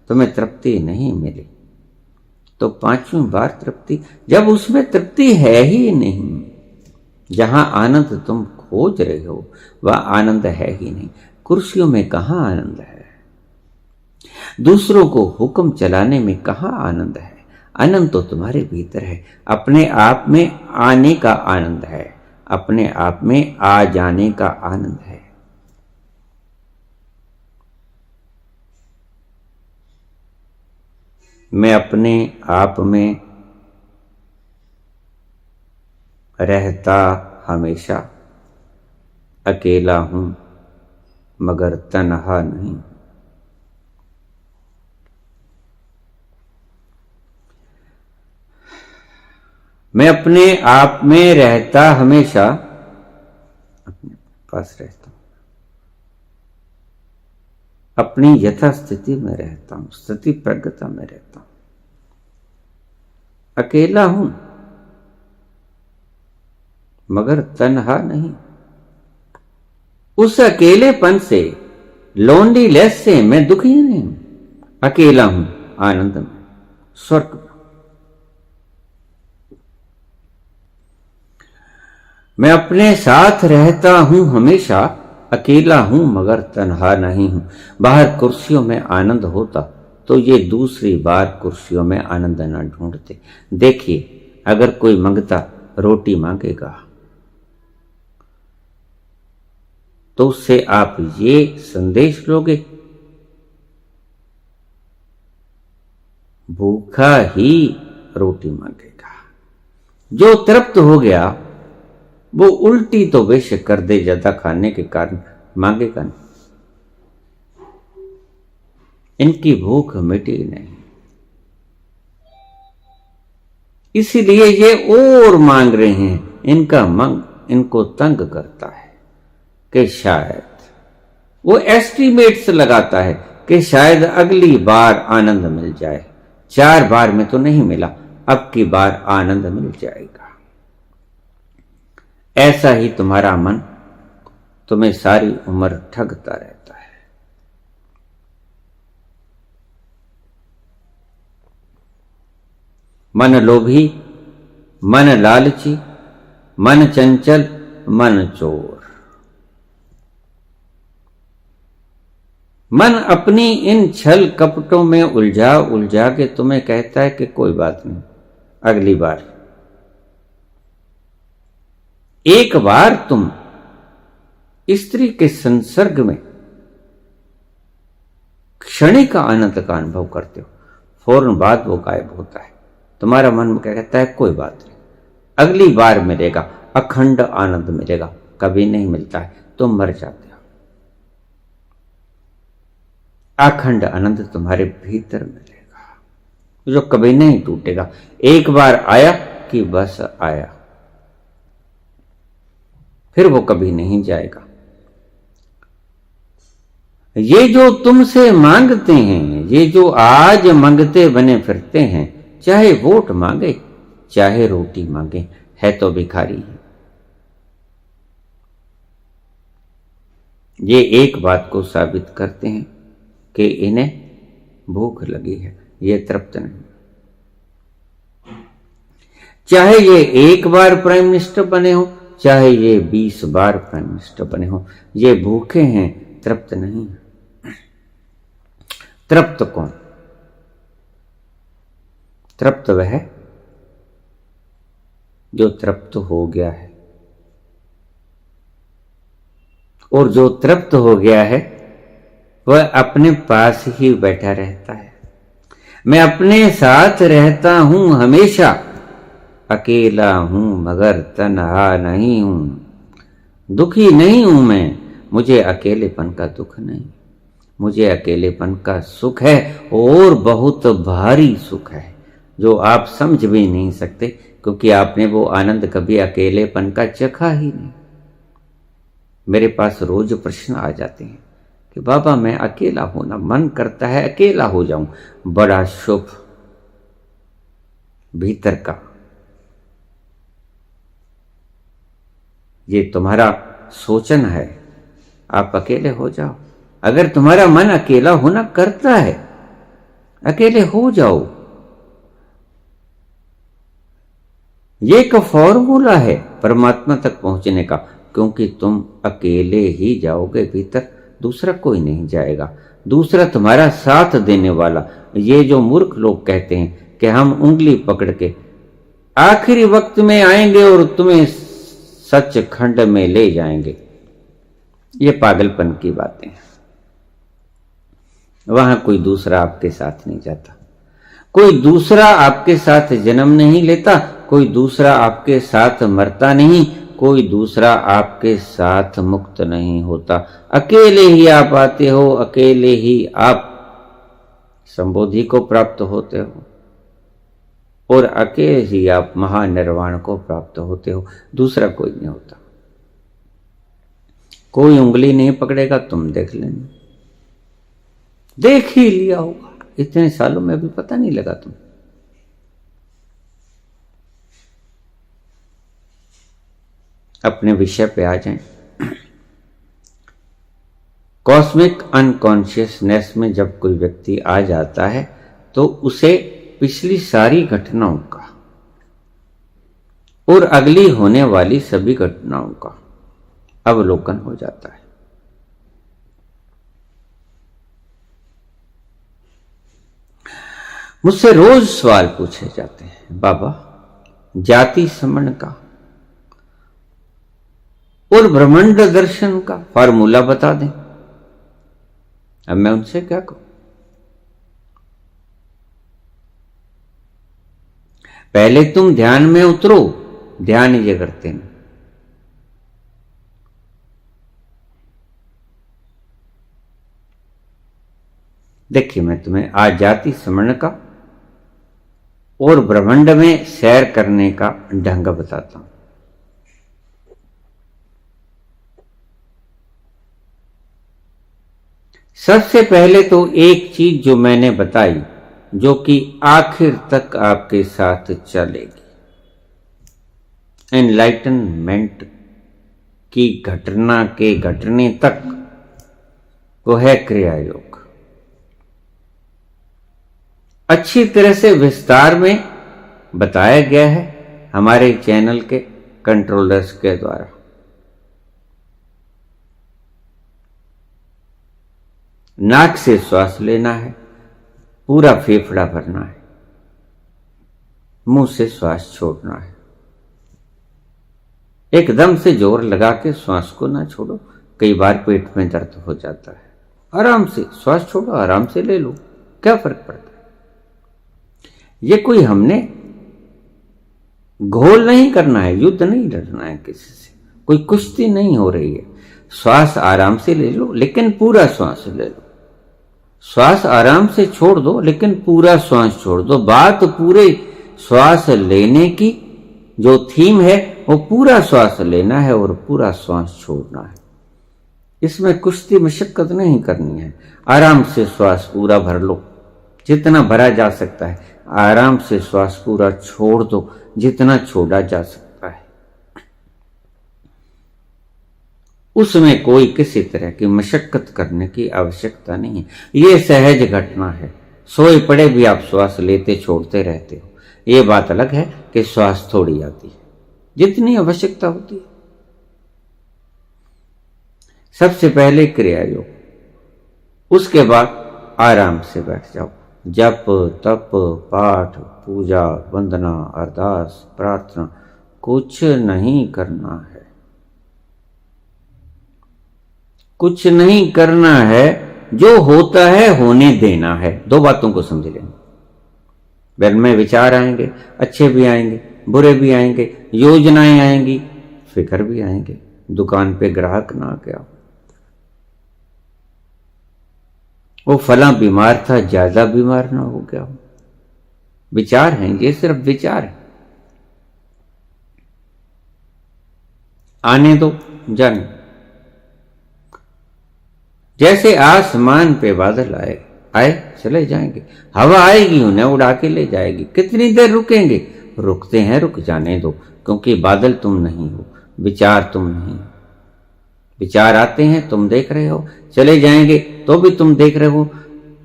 तुम्हें तृप्ति नहीं मिली तो 5वीं बार तृप्ति, जब उसमें तृप्ति है ही नहीं, जहां आनंद तुम खोज रहे हो वह आनंद है ही नहीं। कुर्सियों में कहां आनंद है? दूसरों को हुक्म चलाने में कहां आनंद है? आनंद तो तुम्हारे भीतर है, अपने आप में आने का आनंद है, अपने आप में आ जाने का आनंद है। मैं अपने आप में रहता हमेशा, अकेला हूं मगर तन्हा नहीं। मैं अपने आप में रहता हमेशा, अपने पास रहता हूं, अपनी यथास्थिति में रहता हूं, स्थिति प्रज्ञता में रहता हूं। अकेला हूं मगर तन्हा नहीं। उस अकेलेपन से, लोनलीनेस से मैं दुखी नहीं हूं। अकेला हूं आनंद में, स्वर्ग में। मैं अपने साथ रहता हूं हमेशा, अकेला हूं मगर तन्हा नहीं हूं। बाहर कुर्सियों में आनंद होता तो ये दूसरी बार कुर्सियों में आनंद न ढूंढते। देखिए, अगर कोई मंगता रोटी मांगेगा तो उससे आप ये संदेश लोगे, भूखा ही रोटी मांगेगा। जो तृप्त हो गया वो उल्टी तो बेशक कर दे, ज्यादा खाने के कारण मांगेगा नहीं। इनकी भूख मिटी नहीं, इसीलिए ये और मांग रहे हैं। इनका मंग इनको तंग करता है कि शायद वो एस्टिमेट्स लगाता है कि शायद अगली बार आनंद मिल जाए। 4 बार में तो नहीं मिला, अब की बार आनंद मिल जाएगा। ऐसा ही तुम्हारा मन तुम्हें सारी उम्र ठगता रहता है। मन लोभी, मन लालची, मन चंचल, मन चोर। मन अपनी इन छल कपटों में उलझा उलझा के तुम्हें कहता है कि कोई बात नहीं, अगली बार। एक बार तुम स्त्री के संसर्ग में क्षणिक आनंद का अनुभव करते हो, फौरन बाद वो गायब होता है। तुम्हारा मन क्या कहता है, कोई बात नहीं, अगली बार मिलेगा, अखंड आनंद मिलेगा। कभी नहीं मिलता है, तुम मर जाते हो। अखंड आनंद तुम्हारे भीतर मिलेगा, जो कभी नहीं टूटेगा। एक बार आया कि बस आया, फिर वो कभी नहीं जाएगा। ये जो तुमसे मांगते हैं, ये जो आज मांगते बने फिरते हैं, चाहे वोट मांगे चाहे रोटी मांगे, है तो भिखारी ही। ये एक बात को साबित करते हैं कि इन्हें भूख लगी है, ये तृप्त नहीं। चाहे ये एक बार प्राइम मिनिस्टर बने हो, चाहे ये 20 बार प्राइम मिनिस्टर बने हो, ये भूखे हैं, तृप्त नहीं। तृप्त कौन? तृप्त वह है जो तृप्त हो गया है, और जो तृप्त हो गया है वह अपने पास ही बैठा रहता है। मैं अपने साथ रहता हूं हमेशा, अकेला हूं मगर तन्हा नहीं हूं। दुखी नहीं हूं मैं, मुझे अकेलेपन का दुख नहीं, मुझे अकेलेपन का सुख है, और बहुत भारी सुख है जो आप समझ भी नहीं सकते, क्योंकि आपने वो आनंद कभी अकेलेपन का चखा ही नहीं। मेरे पास रोज प्रश्न आ जाते हैं कि बाबा मैं अकेला होना मन करता है, अकेला हो जाऊं। बड़ा शुभ भीतर का ये तुम्हारा सोचन है, आप अकेले हो जाओ। अगर तुम्हारा मन अकेला होना करता है, अकेले हो जाओ। ये एक फॉर्मूला है परमात्मा तक पहुंचने का, क्योंकि तुम अकेले ही जाओगे भीतर, दूसरा कोई नहीं जाएगा। दूसरा तुम्हारा साथ देने वाला, ये जो मूर्ख लोग कहते हैं कि हम उंगली पकड़ के आखिरी वक्त में आएंगे और तुम्हें सचखंड में ले जाएंगे, ये पागलपन की बातें हैं। वहां कोई दूसरा आपके साथ नहीं जाता, कोई दूसरा आपके साथ जन्म नहीं लेता, कोई दूसरा आपके साथ मरता नहीं, कोई दूसरा आपके साथ मुक्त नहीं होता। अकेले ही आप आते हो, अकेले ही आप संबोधि को प्राप्त होते हो, और अकेले ही आप महानिर्वाण को प्राप्त होते हो, दूसरा कोई नहीं होता। कोई उंगली नहीं पकड़ेगा, तुम देख लेना, देख ही लिया होगा, इतने सालों में भी पता नहीं लगा तुम। अपने विषय पे आ जाएं। कॉस्मिक अनकॉन्शियसनेस में जब कोई व्यक्ति आ जाता है तो उसे पिछली सारी घटनाओं का और अगली होने वाली सभी घटनाओं का अवलोकन हो जाता है। मुझसे रोज सवाल पूछे जाते हैं, बाबा जाति समण का और ब्रह्मांड दर्शन का फार्मूला बता दें। अब मैं उनसे क्या कहूं? पहले तुम ध्यान में उतरो, ध्यान ये करते हैं। देखिए मैं तुम्हें आज जाति समण का और ब्रह्मांड में सैर करने का ढंग बताता हूं। सबसे पहले तो एक चीज जो मैंने बताई, जो कि आखिर तक आपके साथ चलेगी, एनलाइटनमेंट की घटना के घटने तक, वो है क्रिया योग। अच्छी तरह से विस्तार में बताया गया है हमारे चैनल के कंट्रोलर्स के द्वारा। नाक से श्वास लेना है, पूरा फेफड़ा भरना है, मुंह से श्वास छोड़ना है। एकदम से जोर लगा के श्वास को ना छोड़ो, कई बार पेट में दर्द हो जाता है। आराम से श्वास छोड़ो, आराम से ले लो, क्या फर्क पड़ता है। ये कोई हमने घोल नहीं करना है, युद्ध नहीं लड़ना है किसी से, कोई कुश्ती नहीं हो रही है। श्वास आराम से ले लो लेकिन पूरा श्वास ले लो, श्वास आराम से छोड़ दो लेकिन पूरा श्वास छोड़ दो। बात पूरे श्वास लेने की जो थीम है वो पूरा श्वास लेना है और पूरा श्वास छोड़ना है। इसमें कुश्ती मशक्कत नहीं करनी है। आराम से श्वास पूरा भर लो, जितना भरा जा सकता है। आराम से श्वास पूरा छोड़ दो, जितना छोड़ा जा सकता है। उसमें कोई किसी तरह की मशक्कत करने की आवश्यकता नहीं है। ये सहज घटना है। सोए पड़े भी आप श्वास लेते छोड़ते रहते हो। ये बात अलग है कि श्वास थोड़ी आती है, जितनी आवश्यकता होती है। सबसे पहले क्रिया योग, उसके बाद आराम से बैठ जाओ। जप तप पाठ पूजा वंदना अरदास प्रार्थना कुछ नहीं करना है, कुछ नहीं करना है। जो होता है होने देना है। दो बातों को समझ लेना। मन में विचार आएंगे, अच्छे भी आएंगे बुरे भी आएंगे, योजनाएं आएंगी, फिक्र भी आएंगे। दुकान पे ग्राहक ना आ गया, वो फला बीमार था, ज्यादा बीमार ना हो गया हो। विचार हैं, ये सिर्फ विचार है। आने दो, जाने। जैसे आसमान पे बादल आए चले जाएंगे। हवा आएगी उन्हें उड़ा के ले जाएगी। कितनी देर रुकेंगे? रुकते हैं, रुक जाने दो, क्योंकि बादल तुम नहीं हो, विचार तुम नहीं हो। विचार आते हैं, तुम देख रहे हो, चले जाएंगे तो भी तुम देख रहे हो।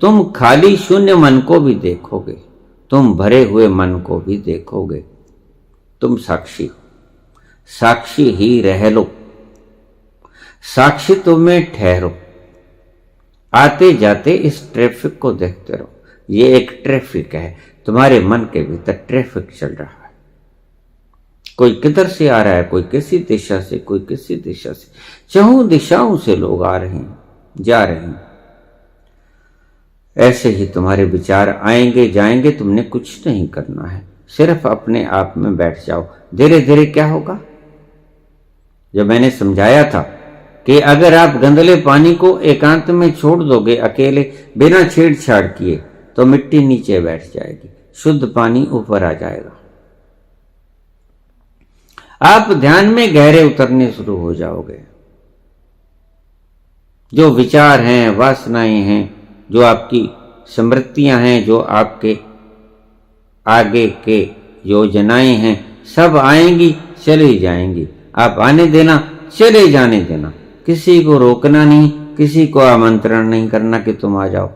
तुम खाली शून्य मन को भी देखोगे, तुम भरे हुए मन को भी देखोगे। तुम साक्षी हो, साक्षी ही रह लो, साक्षी तुम्हें ठहरो। आते जाते इस ट्रैफिक को देखते रहो। ये एक ट्रैफिक है, तुम्हारे मन के भीतर ट्रैफिक चल रहा है। कोई किधर से आ रहा है, कोई किसी दिशा से, कोई किसी दिशा से। चहुं दिशाओं से लोग आ रहे हैं, जा रहे हैं। ऐसे ही तुम्हारे विचार आएंगे जाएंगे, तुमने कुछ नहीं करना है, सिर्फ अपने आप में बैठ जाओ। धीरे धीरे क्या होगा, जो मैंने समझाया था कि अगर आप गंदले पानी को एकांत में छोड़ दोगे, अकेले बिना छेड़छाड़ किए, तो मिट्टी नीचे बैठ जाएगी, शुद्ध पानी ऊपर आ जाएगा। आप ध्यान में गहरे उतरने शुरू हो जाओगे। जो विचार हैं, वासनाएं हैं, जो आपकी स्मृतियां हैं, जो आपके आगे के योजनाएं हैं, सब आएंगी चली जाएंगी। आप आने देना, चले जाने देना। किसी को रोकना नहीं, किसी को आमंत्रण नहीं करना कि तुम आ जाओ।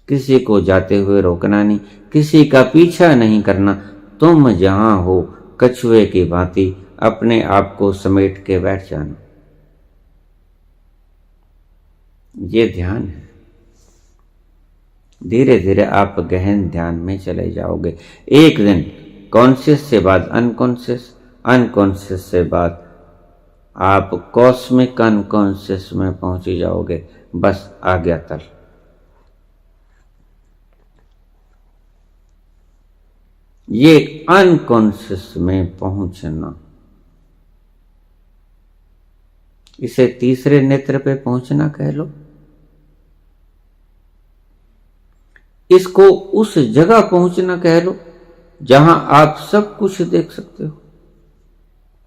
किसी को जाते हुए रोकना नहीं, किसी का पीछा नहीं करना। तुम जहां हो कछुए की भांति अपने आप को समेट के बैठ जाना। ये ध्यान है। धीरे धीरे आप गहन ध्यान में चले जाओगे। एक दिन कॉन्शियस से बाद अनकॉन्शियस, अनकॉन्शियस से बाद आप कॉस्मिक अनकॉन्शियस में पहुंच जाओगे। बस आ गया तल। ये अनकॉन्शियस में पहुंचना, इसे तीसरे नेत्र पे पहुंचना कह लो। इसको उस जगह पहुंचना कह लो जहां आप सब कुछ देख सकते हो।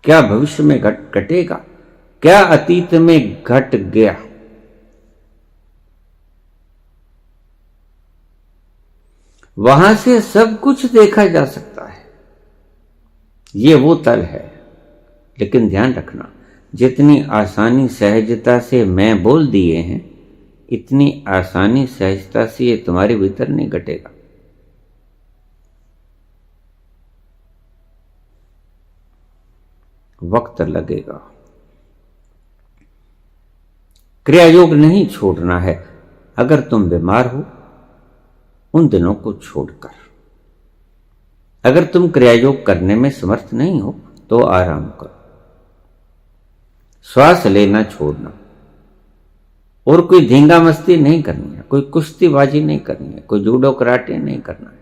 क्या भविष्य में घटेगा, क्या अतीत में घट गया, वहां से सब कुछ देखा जा सकता है। ये वो तल है। लेकिन ध्यान रखना, जितनी आसानी सहजता से मैं बोल दिए हैं, इतनी आसानी सहजता से ये तुम्हारे भीतर नहीं घटेगा। वक्त लगेगा। क्रिया योग नहीं छोड़ना है। अगर तुम बीमार हो उन दिनों को छोड़कर, अगर तुम क्रिया योग करने में समर्थ नहीं हो तो आराम करो। श्वास लेना छोड़ना, और कोई धींगा मस्ती नहीं करनी है, कोई कुश्तीबाजी नहीं करनी है, कोई जूडो कराटे नहीं करना है।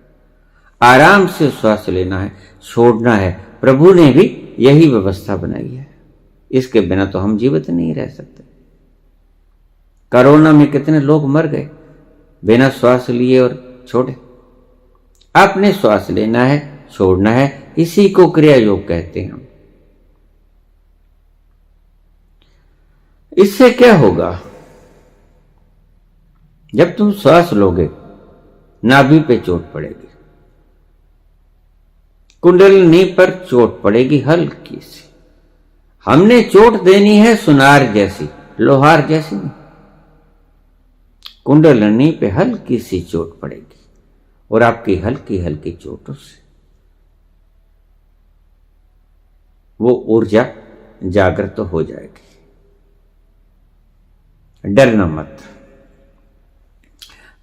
आराम से श्वास लेना है, छोड़ना है। प्रभु ने भी यही व्यवस्था बनाई है, इसके बिना तो हम जीवित नहीं रह सकते। कोरोना में कितने लोग मर गए बिना श्वास लिए और छोड़े। आपने श्वास लेना है, छोड़ना है, इसी को क्रिया योग कहते हैं हम। इससे क्या होगा? जब तुम श्वास लोगे नाभि पे चोट पड़ेगी, कुंडलिनी पर चोट पड़ेगी हल्की सी। हमने चोट देनी है सुनार जैसी, लोहार जैसी नहीं। कुंडलिनी पे हल्की सी चोट पड़ेगी और आपकी हल्की हल्की चोटों से वो ऊर्जा जागृत हो जाएगी। डरना मत।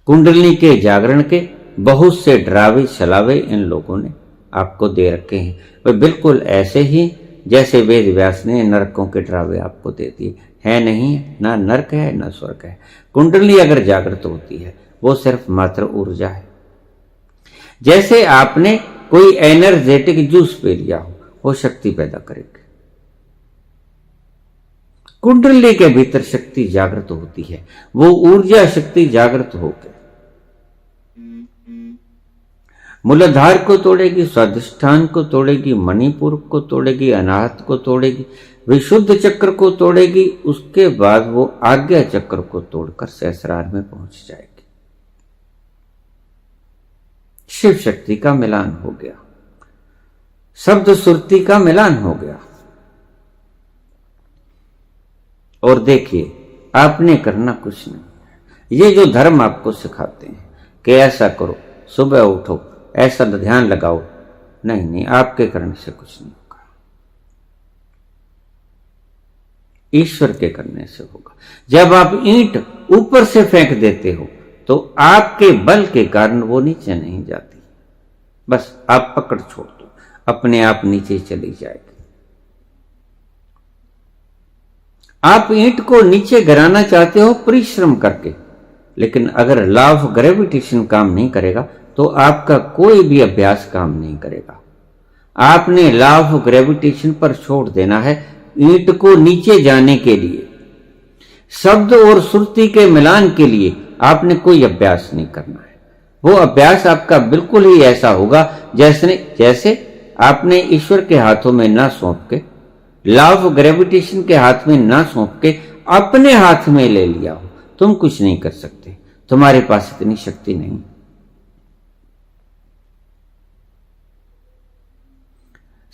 कुंडलिनी के जागरण के बहुत से डरावे छलावे इन लोगों ने आपको दे रखे हैं। वे बिल्कुल ऐसे ही जैसे वेद व्यास ने नरकों के डरावे आपको दे दिए। है नहीं, ना नरक है ना स्वर्ग है। कुंडली अगर जागृत होती है वो सिर्फ मात्र ऊर्जा है। जैसे आपने कोई एनर्जेटिक जूस पी लिया हो, वो शक्ति पैदा करेगी। कुंडली के भीतर शक्ति जागृत होती है, वो ऊर्जा शक्ति जागृत होकर मूलाधार को तोड़ेगी, स्वाधिष्ठान को तोड़ेगी, मणिपुर को तोड़ेगी, अनाहत को तोड़ेगी, विशुद्ध चक्र को तोड़ेगी। उसके बाद वो आज्ञा चक्र को तोड़कर सहस्रार में पहुंच जाएगी। शिव शक्ति का मिलान हो गया, शब्द सुरती का मिलान हो गया। और देखिए, आपने करना कुछ नहीं। ये जो धर्म आपको सिखाते हैं कि ऐसा करो, सुबह उठो, ऐसा ध्यान लगाओ, नहीं नहीं, आपके करने से कुछ नहीं होगा, ईश्वर के करने से होगा। जब आप ईंट ऊपर से फेंक देते हो तो आपके बल के कारण वो नीचे नहीं जाती, बस आप पकड़ छोड़ दो, अपने आप नीचे चली जाएगी। आप ईंट को नीचे गिराना चाहते हो परिश्रम करके, लेकिन अगर लॉ ऑफ ग्रेविटेशन काम नहीं करेगा तो आपका कोई भी अभ्यास काम नहीं करेगा। आपने लॉ ऑफ ग्रेविटेशन पर छोड़ देना है ईंट को नीचे जाने के लिए। शब्द और श्रुति के मिलान के लिए आपने कोई अभ्यास नहीं करना है। वो अभ्यास आपका बिल्कुल ही ऐसा होगा जैसे आपने ईश्वर के हाथों में ना सौंप के, लॉ ऑफ ग्रेविटेशन के हाथ में ना सौंप के अपने हाथ में ले लिया हो। तुम कुछ नहीं कर सकते, तुम्हारे पास इतनी शक्ति नहीं।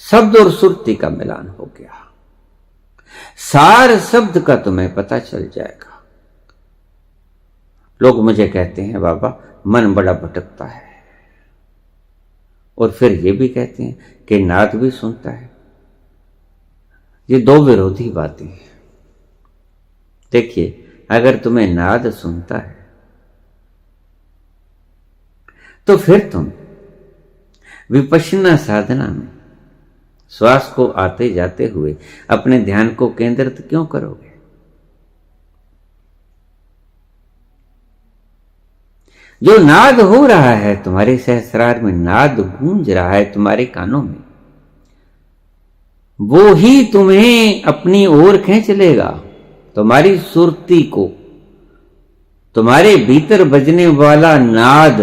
शब्द और सुरती का मिलान हो गया, सार शब्द का तुम्हें पता चल जाएगा। लोग मुझे कहते हैं बाबा मन बड़ा भटकता है, और फिर ये भी कहते हैं कि नाद भी सुनता है। ये दो विरोधी बातें हैं। देखिए, अगर तुम्हें नाद सुनता है तो फिर तुम विपश्यना साधना में श्वास को आते जाते हुए अपने ध्यान को केंद्रित क्यों करोगे? जो नाद हो रहा है तुम्हारे सहस्रार में, नाद गूंज रहा है तुम्हारे कानों में, वो ही तुम्हें अपनी ओर खींच लेगा। तुम्हारी सुरती को, तुम्हारे भीतर बजने वाला नाद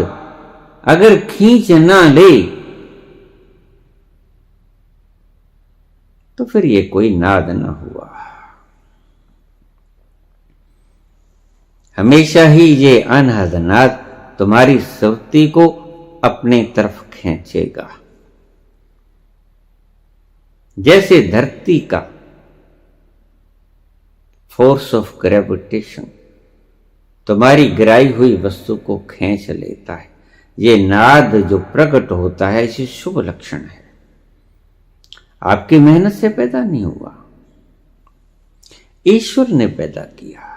अगर खींच ना ले तो फिर ये कोई नाद ना हुआ। हमेशा ही ये अनहद नाद तुम्हारी सुरती को अपने तरफ खींचेगा। जैसे धरती का फोर्स ऑफ ग्रेविटेशन तुम्हारी गिराई हुई वस्तु को खींच लेता है, ये नाद जो प्रकट होता है इसे शुभ लक्षण है। आपकी मेहनत से पैदा नहीं हुआ, ईश्वर ने पैदा किया।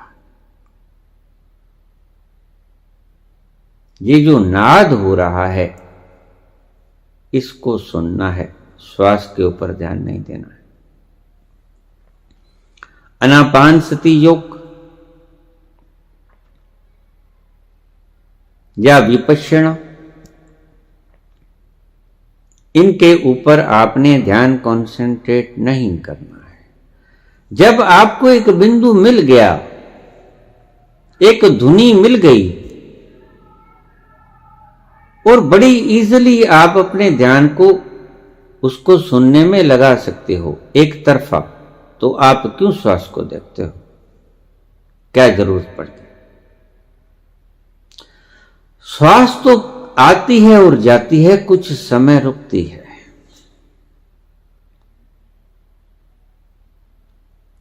ये जो नाद हो रहा है इसको सुनना है, श्वास के ऊपर ध्यान नहीं देना है। आनापानसति योग या विपश्यना, इनके ऊपर आपने ध्यान कॉन्सेंट्रेट नहीं करना है। जब आपको एक बिंदु मिल गया, एक धुनी मिल गई और बड़ी इजीली आप अपने ध्यान को उसको सुनने में लगा सकते हो एक तरफा, तो आप क्यों श्वास को देखते हो? क्या जरूरत पड़ती है? श्वास तो आती है और जाती है, कुछ समय रुकती है,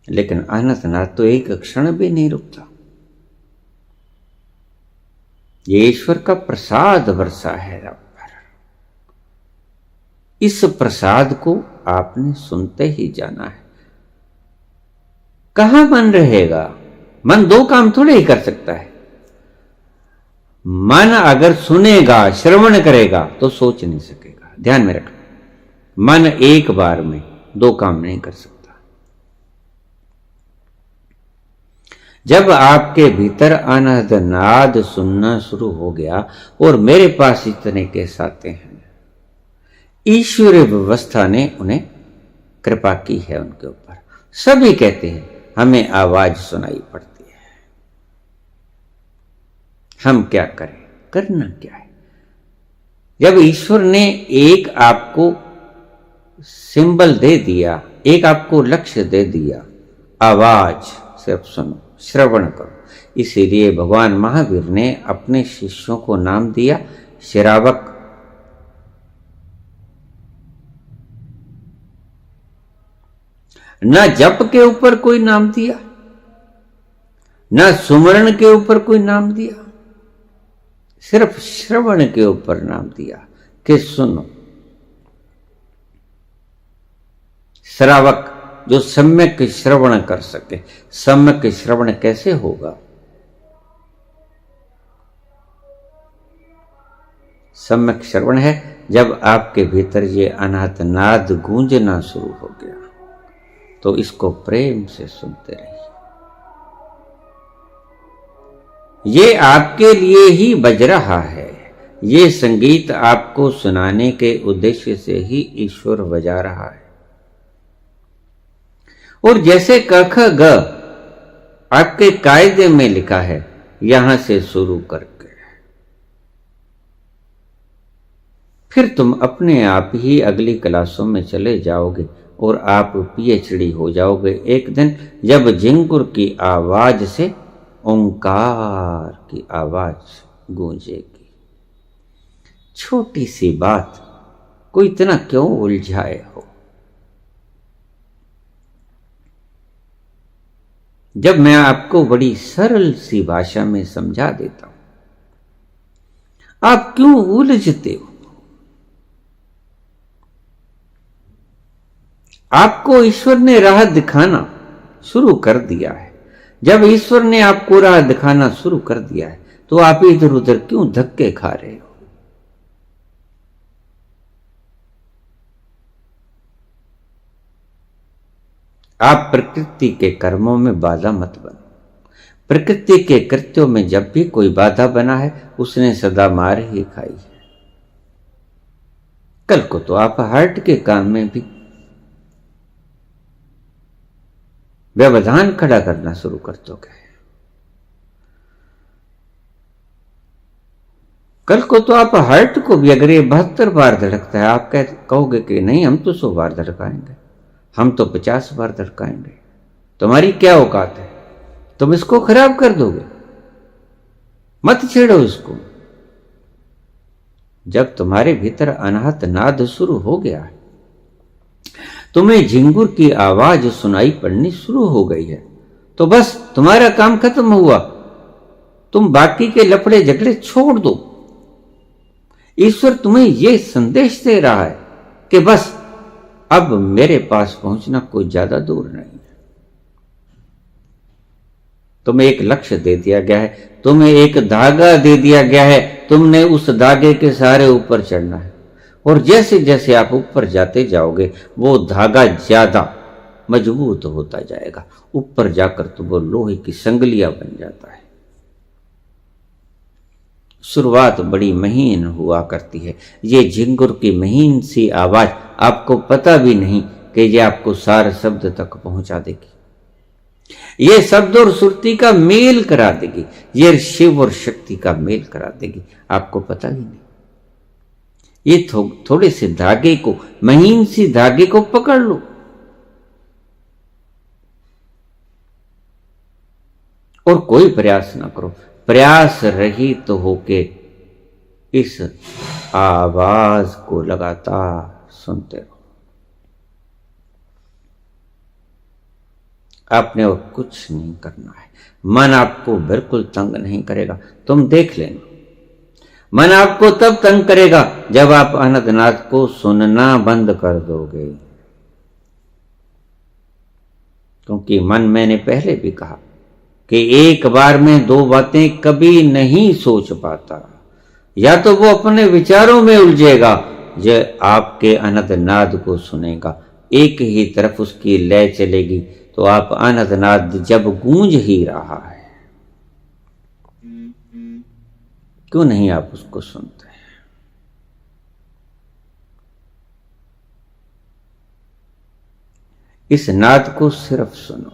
लेकिन अनंतनाथ तो एक क्षण भी नहीं रुकता। ये ईश्वर का प्रसाद बरसा है आप पर। इस प्रसाद को आपने सुनते ही जाना है। कहां मन रहेगा? मन दो काम थोड़े ही कर सकता है। मन अगर सुनेगा, श्रवण करेगा तो सोच नहीं सकेगा। ध्यान में रखना, मन एक बार में दो काम नहीं कर सकता। जब आपके भीतर अनहद नाद सुनना शुरू हो गया, और मेरे पास इतने केस आते हैं, ईश्वरीय व्यवस्था ने उन्हें कृपा की है उनके ऊपर। सभी कहते हैं हमें आवाज सुनाई पड़ती है, हम क्या करें? करना क्या है? जब ईश्वर ने एक आपको सिंबल दे दिया, एक आपको लक्ष्य दे दिया, आवाज सिर्फ सुनो, श्रवण करो। इसीलिए भगवान महावीर ने अपने शिष्यों को नाम दिया श्रावक। न जप के ऊपर कोई नाम दिया, न सुमरण के ऊपर कोई नाम दिया, सिर्फ श्रवण के ऊपर नाम दिया कि सुनो। श्रावक जो सम्यक श्रवण कर सके। सम्यक श्रवण कैसे होगा? सम्यक श्रवण है जब आपके भीतर ये अनाहत नाद गूंजना शुरू हो गया, तो इसको प्रेम से सुनते रहिए। ये आपके लिए ही बज रहा है। ये संगीत आपको सुनाने के उद्देश्य से ही ईश्वर बजा रहा है। और जैसे क ख ग आपके कायदे में लिखा है, यहां से शुरू करके फिर तुम अपने आप ही अगली क्लासों में चले जाओगे और आप पीएचडी हो जाओगे एक दिन, जब झिंगुर की आवाज से ओंकार की आवाज गूंजेगी। छोटी सी बात को इतना क्यों उलझाए हो? जब मैं आपको बड़ी सरल सी भाषा में समझा देता हूं, आप क्यों उलझते हो? आपको ईश्वर ने राह दिखाना शुरू कर दिया है। जब ईश्वर ने आपको राह दिखाना शुरू कर दिया है, तो आप इधर उधर क्यों धक्के खा रहे हो? आप प्रकृति के कर्मों में बाधा मत बनो। प्रकृति के कृत्यों में जब भी कोई बाधा बना है, उसने सदा मार ही खाई है। कल को तो आप हार्ट के काम में भी व्यवधान खड़ा करना शुरू कर दोगे। कल को तो आप हार्ट को भी, अगर ये 72 बार धड़कता है, आप कहोगे कि नहीं हम तो 100 बार धड़काएंगे, हम तो 50 बार धड़काएंगे। तुम्हारी क्या औकात है? तुम इसको खराब कर दोगे। मत छेड़ो इसको। जब तुम्हारे भीतर अनाहत नाद शुरू हो गया है, तुम्हें झिंगुर की आवाज सुनाई पड़नी शुरू हो गई है, तो बस तुम्हारा काम खत्म हुआ। तुम बाकी के लफड़े झगड़े छोड़ दो। ईश्वर तुम्हें यह संदेश दे रहा है कि बस अब मेरे पास पहुंचना कोई ज्यादा दूर नहीं है। तुम्हें एक लक्ष्य दे दिया गया है, तुम्हें एक धागा दे दिया गया है, तुमने उस धागे के सहारे ऊपर चढ़ना है, और जैसे जैसे आप ऊपर जाते जाओगे वो धागा ज्यादा मजबूत होता जाएगा। ऊपर जाकर तो वो लोहे की संगलियां बन जाता है। शुरुआत बड़ी महीन हुआ करती है। ये झिंगुर की महीन सी आवाज आपको पता भी नहीं कि ये आपको सार शब्द तक पहुंचा देगी। ये शब्द और सुरती का मेल करा देगी। ये शिव और शक्ति का मेल करा देगी, आपको पता ही नहीं। ये थोड़े से धागे को, महीन सी धागे को पकड़ लो और कोई प्रयास ना करो, प्रयास रहित तो होके इस आवाज को लगातार सुनते रहो। आपने और कुछ नहीं करना है। मन आपको बिल्कुल तंग नहीं करेगा, तुम देख लेना। मन आपको तब तंग करेगा जब आप अनंतनाथ को सुनना बंद कर दोगे, क्योंकि मन, मैंने पहले भी कहा कि एक बार में दो बातें कभी नहीं सोच पाता। या तो वो अपने विचारों में उलझेगा जो आपके अनंतनाद को सुनेगा, एक ही तरफ उसकी लय चलेगी, तो आप अनंतनाद जब गूंज ही रहा है, क्यों नहीं आप उसको सुनते हैं? इस नाद को सिर्फ सुनो।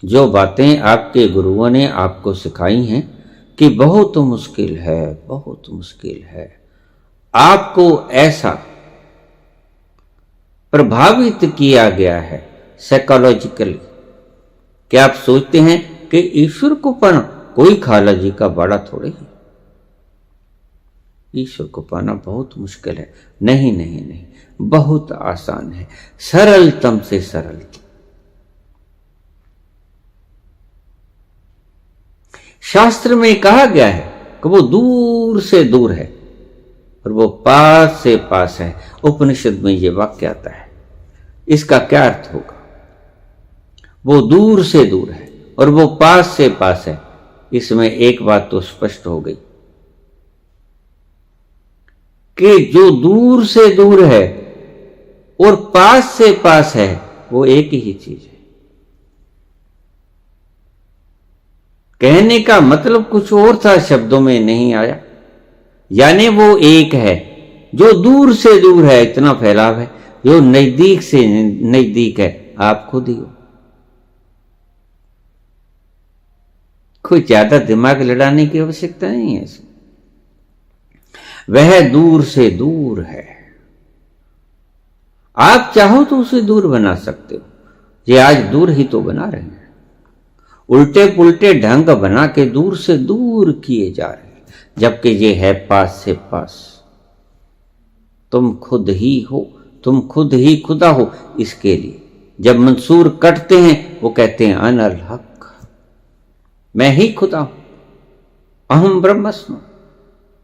जो बातें आपके गुरुओं ने आपको सिखाई हैं कि बहुत मुश्किल है, बहुत मुश्किल है, आपको ऐसा प्रभावित किया गया है साइकोलॉजिकली कि आप सोचते हैं कि ईश्वर को पाना कोई खाला जी का बड़ा थोड़े ही, ईश्वर को पाना बहुत मुश्किल है। नहीं नहीं नहीं, बहुत आसान है, सरलतम से सरलतम। शास्त्र में कहा गया है कि वो दूर से दूर है और वो पास से पास है। उपनिषद में ये वाक्य आता है। इसका क्या अर्थ होगा? वो दूर से दूर है और वो पास से पास है। इसमें एक बात तो स्पष्ट हो गई कि जो दूर से दूर है और पास से पास है वो एक ही चीज है। कहने का मतलब कुछ और था, शब्दों में नहीं आया। यानी वो एक है, जो दूर से दूर है इतना फैलाव है, जो नजदीक से नजदीक है आप खुद ही हो। कोई ज्यादा दिमाग लड़ाने की आवश्यकता नहीं है। वह दूर से दूर है। आप चाहो तो उसे दूर बना सकते हो। ये आज दूर ही तो बना रहे हैं, उल्टे पुल्टे ढंग बना के दूर से दूर किए जा रहे हैं, जबकि ये है पास से पास। तुम खुद ही हो, तुम खुद ही खुदा हो। इसके लिए जब मंसूर कटते हैं वो कहते हैं अनल हक, मैं ही खुदा हूं, अहम ब्रह्मस्मि,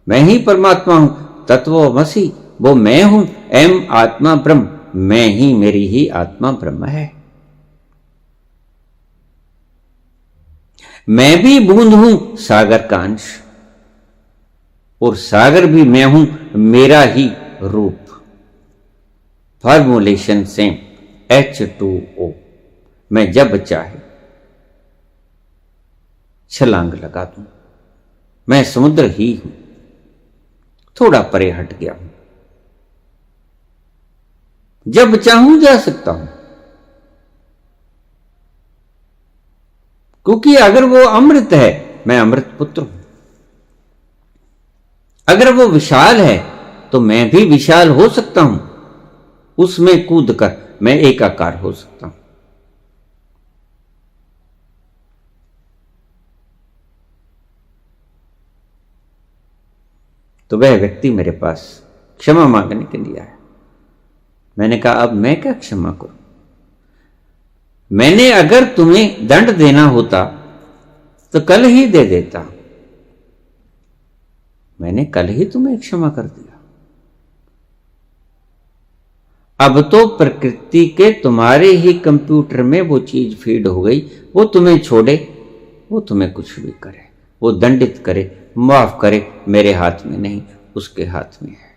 मैं ही परमात्मा हूं, तत्वमसि वो मैं हूं, एम आत्मा ब्रह्म, मैं ही, मेरी ही आत्मा ब्रह्म है। मैं भी बूंद हूं सागर का अंश, और सागर भी मैं हूं, मेरा ही रूप। Formulation same, H2O। मैं जब चाहे छलांग लगा दूं, मैं समुद्र ही हूं, थोड़ा परे हट गया हूं, जब चाहूं जा सकता हूं। क्योंकि अगर वो अमृत है, मैं अमृत पुत्र हूं। अगर वो विशाल है तो मैं भी विशाल हो सकता हूं। उसमें कूद कर मैं एकाकार हो सकता हूं। तो वह व्यक्ति मेरे पास क्षमा मांगने के लिए आया। मैंने कहा अब मैं क्या क्षमा करूं? मैंने अगर तुम्हें दंड देना होता तो कल ही दे देता। मैंने कल ही तुम्हें क्षमा कर दिया। अब तो प्रकृति के तुम्हारे ही कंप्यूटर में वो चीज फीड हो गई, वो तुम्हें छोड़े, वो तुम्हें कुछ भी करे, वो दंडित करे, माफ करे, मेरे हाथ में नहीं, उसके हाथ में है।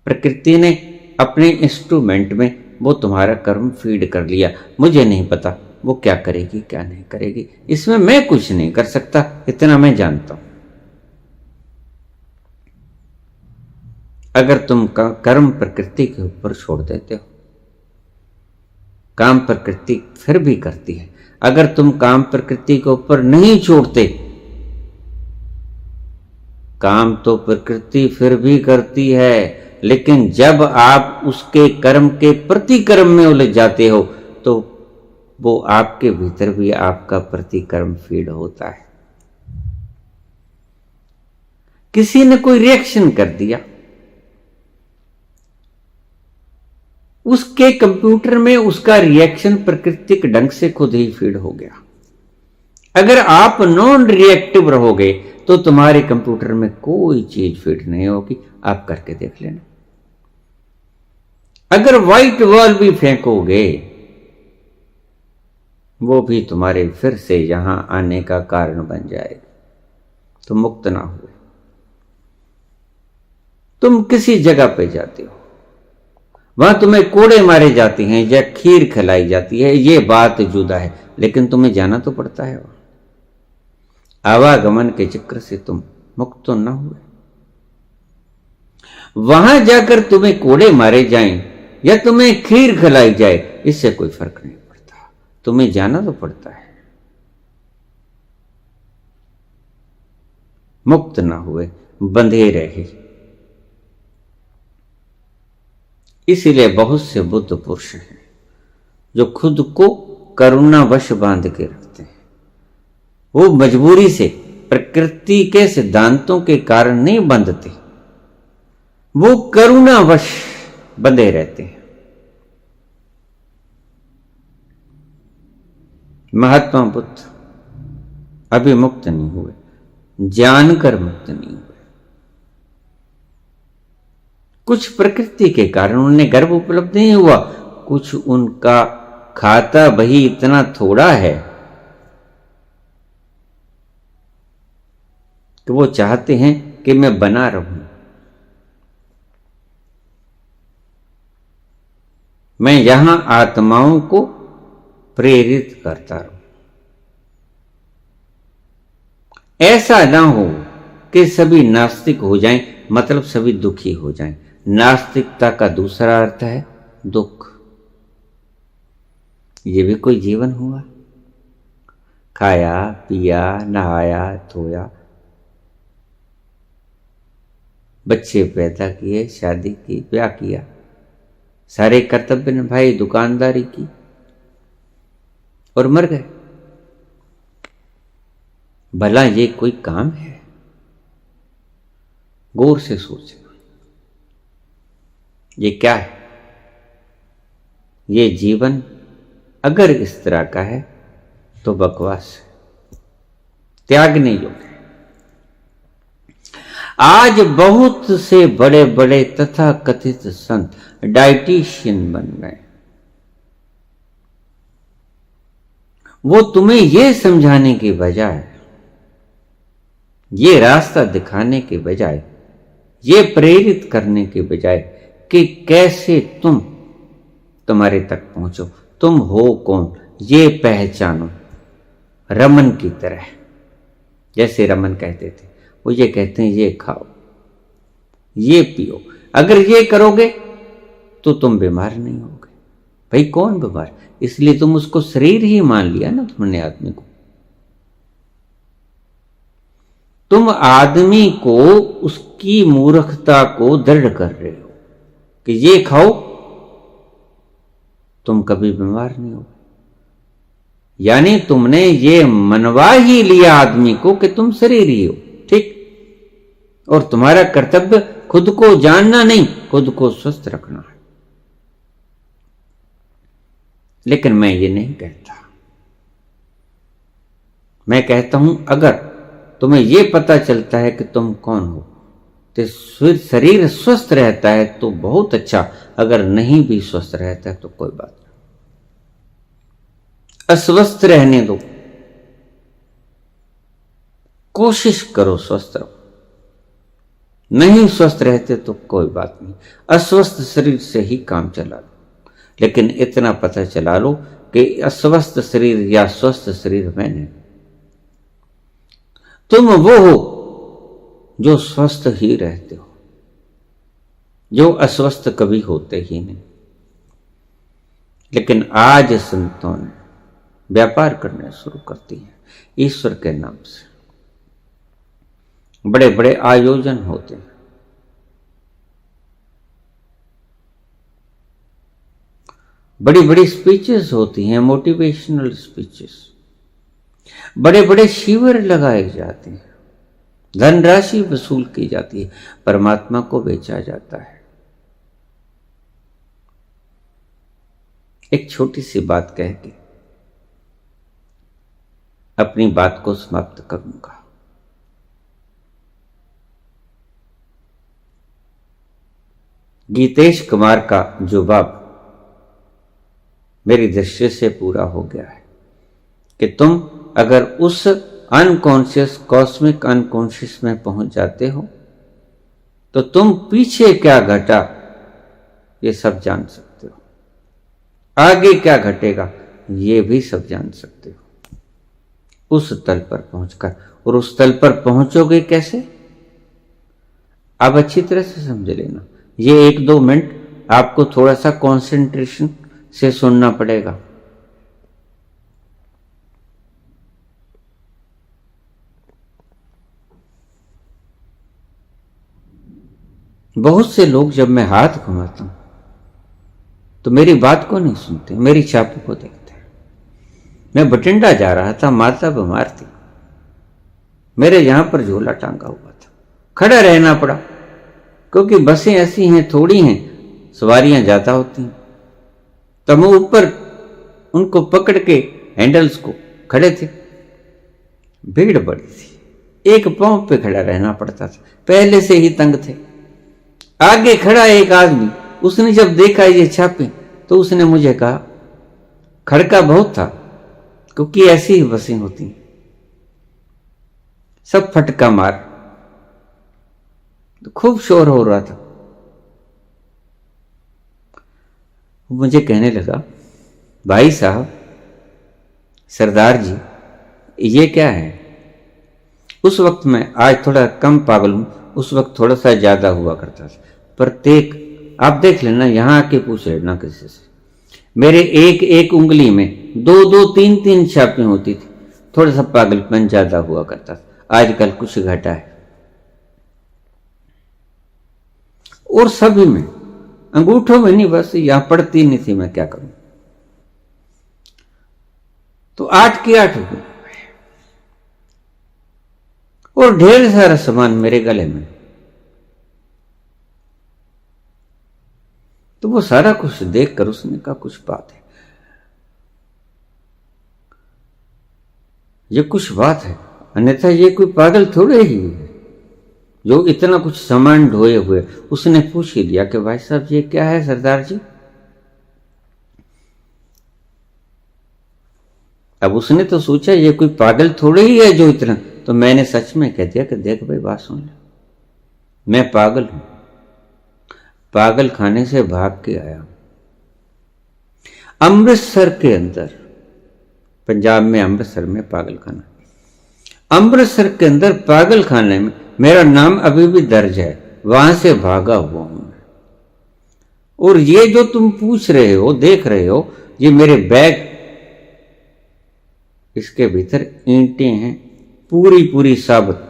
प्रकृति ने अपने इंस्ट्रूमेंट में वो तुम्हारा कर्म फीड कर लिया। मुझे नहीं पता वो क्या करेगी क्या नहीं करेगी, इसमें मैं कुछ नहीं कर सकता, इतना मैं जानता हूं। अगर तुम कर्म प्रकृति के ऊपर छोड़ देते हो, काम प्रकृति फिर भी करती है। अगर तुम काम प्रकृति के ऊपर नहीं छोड़ते, काम तो प्रकृति फिर भी करती है, लेकिन जब आप उसके कर्म के प्रतिकर्म में उलझ जाते हो तो वो आपके भीतर भी आपका प्रतिकर्म फीड होता है। किसी ने कोई रिएक्शन कर दिया, उसके कंप्यूटर में उसका रिएक्शन प्राकृतिक ढंग से खुद ही फीड हो गया। अगर आप नॉन रिएक्टिव रहोगे तो तुम्हारे कंप्यूटर में कोई चीज फीड नहीं होगी। आप करके देख लेना। अगर व्हाइट वॉल भी फेंकोगे, वो भी तुम्हारे फिर से यहां आने का कारण बन जाएगा। तुम मुक्त ना हुए। तुम किसी जगह पे जाते हो, वहां तुम्हें कोड़े मारे जाते हैं या खीर खिलाई जाती है, ये बात जुदा है, लेकिन तुम्हें जाना तो पड़ता है। आवागमन के चक्र से तुम मुक्त तो ना हुए। वहां जाकर तुम्हें कोड़े मारे जाएं या तुम्हें खीर खिलाई जाए, इससे कोई फर्क नहीं पड़ता, तुम्हें जाना तो पड़ता है। मुक्त ना हुए, बंधे रहे। इसीलिए बहुत से बुद्ध पुरुष हैं जो खुद को करुणावश बांध के रखते हैं। वो मजबूरी से, प्रकृति के सिद्धांतों के कारण नहीं बंधते, वो करुणावश बंधे रहते हैं। महात्मा बुद्ध अभी मुक्त नहीं हुए, जानकर मुक्त नहीं हुए। कुछ प्रकृति के कारण उन्हें गर्भ उपलब्ध नहीं हुआ, कुछ उनका खाता बही इतना थोड़ा है कि वो चाहते हैं कि मैं बना रहूं, मैं यहां आत्माओं को प्रेरित करता रहूं। ऐसा ना हो कि सभी नास्तिक हो जाएं, मतलब सभी दुखी हो जाएं। नास्तिकता का दूसरा अर्थ है दुख। ये भी कोई जीवन हुआ? खाया पिया नहाया धोया, बच्चे पैदा किए, शादी की, ब्याह किया, सारे कर्तव्य निभाए, दुकानदारी की और मर गए। भला ये कोई काम है? गौर से सोचना, ये क्या है? ये जीवन अगर इस तरह का है तो बकवास है, त्यागने योग्य है। आज बहुत से बड़े बड़े तथा कथित संत डाइटिशियन बन गए। वो तुम्हें ये समझाने के बजाय, ये रास्ता दिखाने के बजाय, ये प्रेरित करने के बजाय कि कैसे तुम तुम्हारे तक पहुंचो, तुम हो कौन ये पहचानो, रमन की तरह। जैसे रमन कहते थे, वो ये कहते हैं ये खाओ, ये पियो, अगर ये करोगे तो तुम बीमार नहीं होगे। भाई कौन बीमार? इसलिए तुम उसको शरीर ही मान लिया ना तुमने आदमी को। तुम आदमी को उसकी मूर्खता को दृढ़ कर रहे हो कि ये खाओ, तुम कभी बीमार नहीं हो। यानी तुमने ये मनवा ही लिया आदमी को कि तुम शरीर ही हो, ठीक? और तुम्हारा कर्तव्य खुद को जानना नहीं, खुद को स्वस्थ रखना है। लेकिन मैं ये नहीं कहता। मैं कहता हूं अगर तुम्हें ये पता चलता है कि तुम कौन हो तो शरीर स्वस्थ रहता है तो बहुत अच्छा, अगर नहीं भी स्वस्थ रहता है तो कोई बात नहीं, अस्वस्थ रहने दो। कोशिश करो स्वस्थ रहो। नहीं स्वस्थ रहते तो कोई बात नहीं, अस्वस्थ शरीर से ही काम चला लो, लेकिन इतना पता चला लो कि अस्वस्थ शरीर या स्वस्थ शरीर में नहीं। तुम वो हो जो स्वस्थ ही रहते हो, जो अस्वस्थ कभी होते ही नहीं। लेकिन आज संतों ने व्यापार करने शुरू करती हैं ईश्वर के नाम से। बड़े बड़े आयोजन होते हैं, बड़ी बड़ी स्पीचेस होती हैं, मोटिवेशनल स्पीचेस, बड़े बड़े शिविर लगाए जाते हैं, धनराशि वसूल की जाती है, परमात्मा को बेचा जाता है। एक छोटी सी बात कह के अपनी बात को समाप्त करूंगा। गीतेश कुमार का जवाब मेरी दृष्टि से पूरा हो गया है कि तुम अगर उस अनकॉन्शियस कॉस्मिक अनकॉन्शियस में पहुंच जाते हो तो तुम पीछे क्या घटा ये सब जान सकते हो, आगे क्या घटेगा ये भी सब जान सकते हो उस तल पर पहुंचकर। और उस तल पर पहुंचोगे कैसे, आप अच्छी तरह से समझ लेना। ये 1-2 मिनट आपको थोड़ा सा कंसंट्रेशन से सुनना पड़ेगा। बहुत से लोग जब मैं हाथ घुमाता हूं तो मेरी बात को नहीं सुनते, मेरी छाप को देखते हैं। मैं बठिंडा जा रहा था, माता बीमार थी, मेरे यहां पर झोला टांगा हुआ था, खड़ा रहना पड़ा क्योंकि बसें ऐसी हैं, थोड़ी हैं, सवारियां ज्यादा होती हैं। तो हम ऊपर उनको पकड़ के हैंडल्स को खड़े थे, भीड़ बड़ी थी, एक पांव पे खड़ा रहना पड़ता था, पहले से ही तंग थे। आगे खड़ा एक आदमी, उसने जब देखा ये छापे तो उसने मुझे कहा, खड़का बहुत था क्योंकि ऐसी ही बसें होती हैं, सब फटका मार, तो खूब शोर हो रहा था। मुझे कहने लगा, भाई साहब, सरदार जी, ये क्या है। उस वक्त मैं, आज थोड़ा कम पागल हूं, उस वक्त थोड़ा सा ज्यादा हुआ करता था। प्रत्येक, आप देख लेना, यहां आके पूछ लेना किसी से, मेरे एक एक उंगली में 2-2, 3-3 छापें होती थी। थोड़ा सा पागलपन ज्यादा हुआ करता था, आजकल कुछ घटा है। और सभी में, अंगूठों में नहीं, बस यहां पड़ती नहीं थी, मैं क्या करूं। तो 8 की 8 हो गई और ढेर सारा सामान मेरे गले में। तो वो सारा कुछ देखकर उसने कहा, कुछ बात है, ये कुछ बात है, अन्यथा ये कोई पागल थोड़े ही है जो इतना कुछ सामान ढोए हुए। उसने पूछ ही लिया कि भाई साहब ये क्या है सरदार जी। अब उसने तो सोचा ये कोई पागल थोड़े ही है जो इतना, तो मैंने सच में कह दिया कि देख भाई बात सुन ले, मैं पागल हूं, पागल खाने से भाग के आया। अमृतसर के अंदर, पंजाब में अमृतसर में पागल खाना, अमृतसर के अंदर पागल खाने में मेरा नाम अभी भी दर्ज है, वहां से भागा हुआ हूं। और ये जो तुम पूछ रहे हो, देख रहे हो, ये मेरे बैग, इसके भीतर ईंटें हैं पूरी पूरी साबित,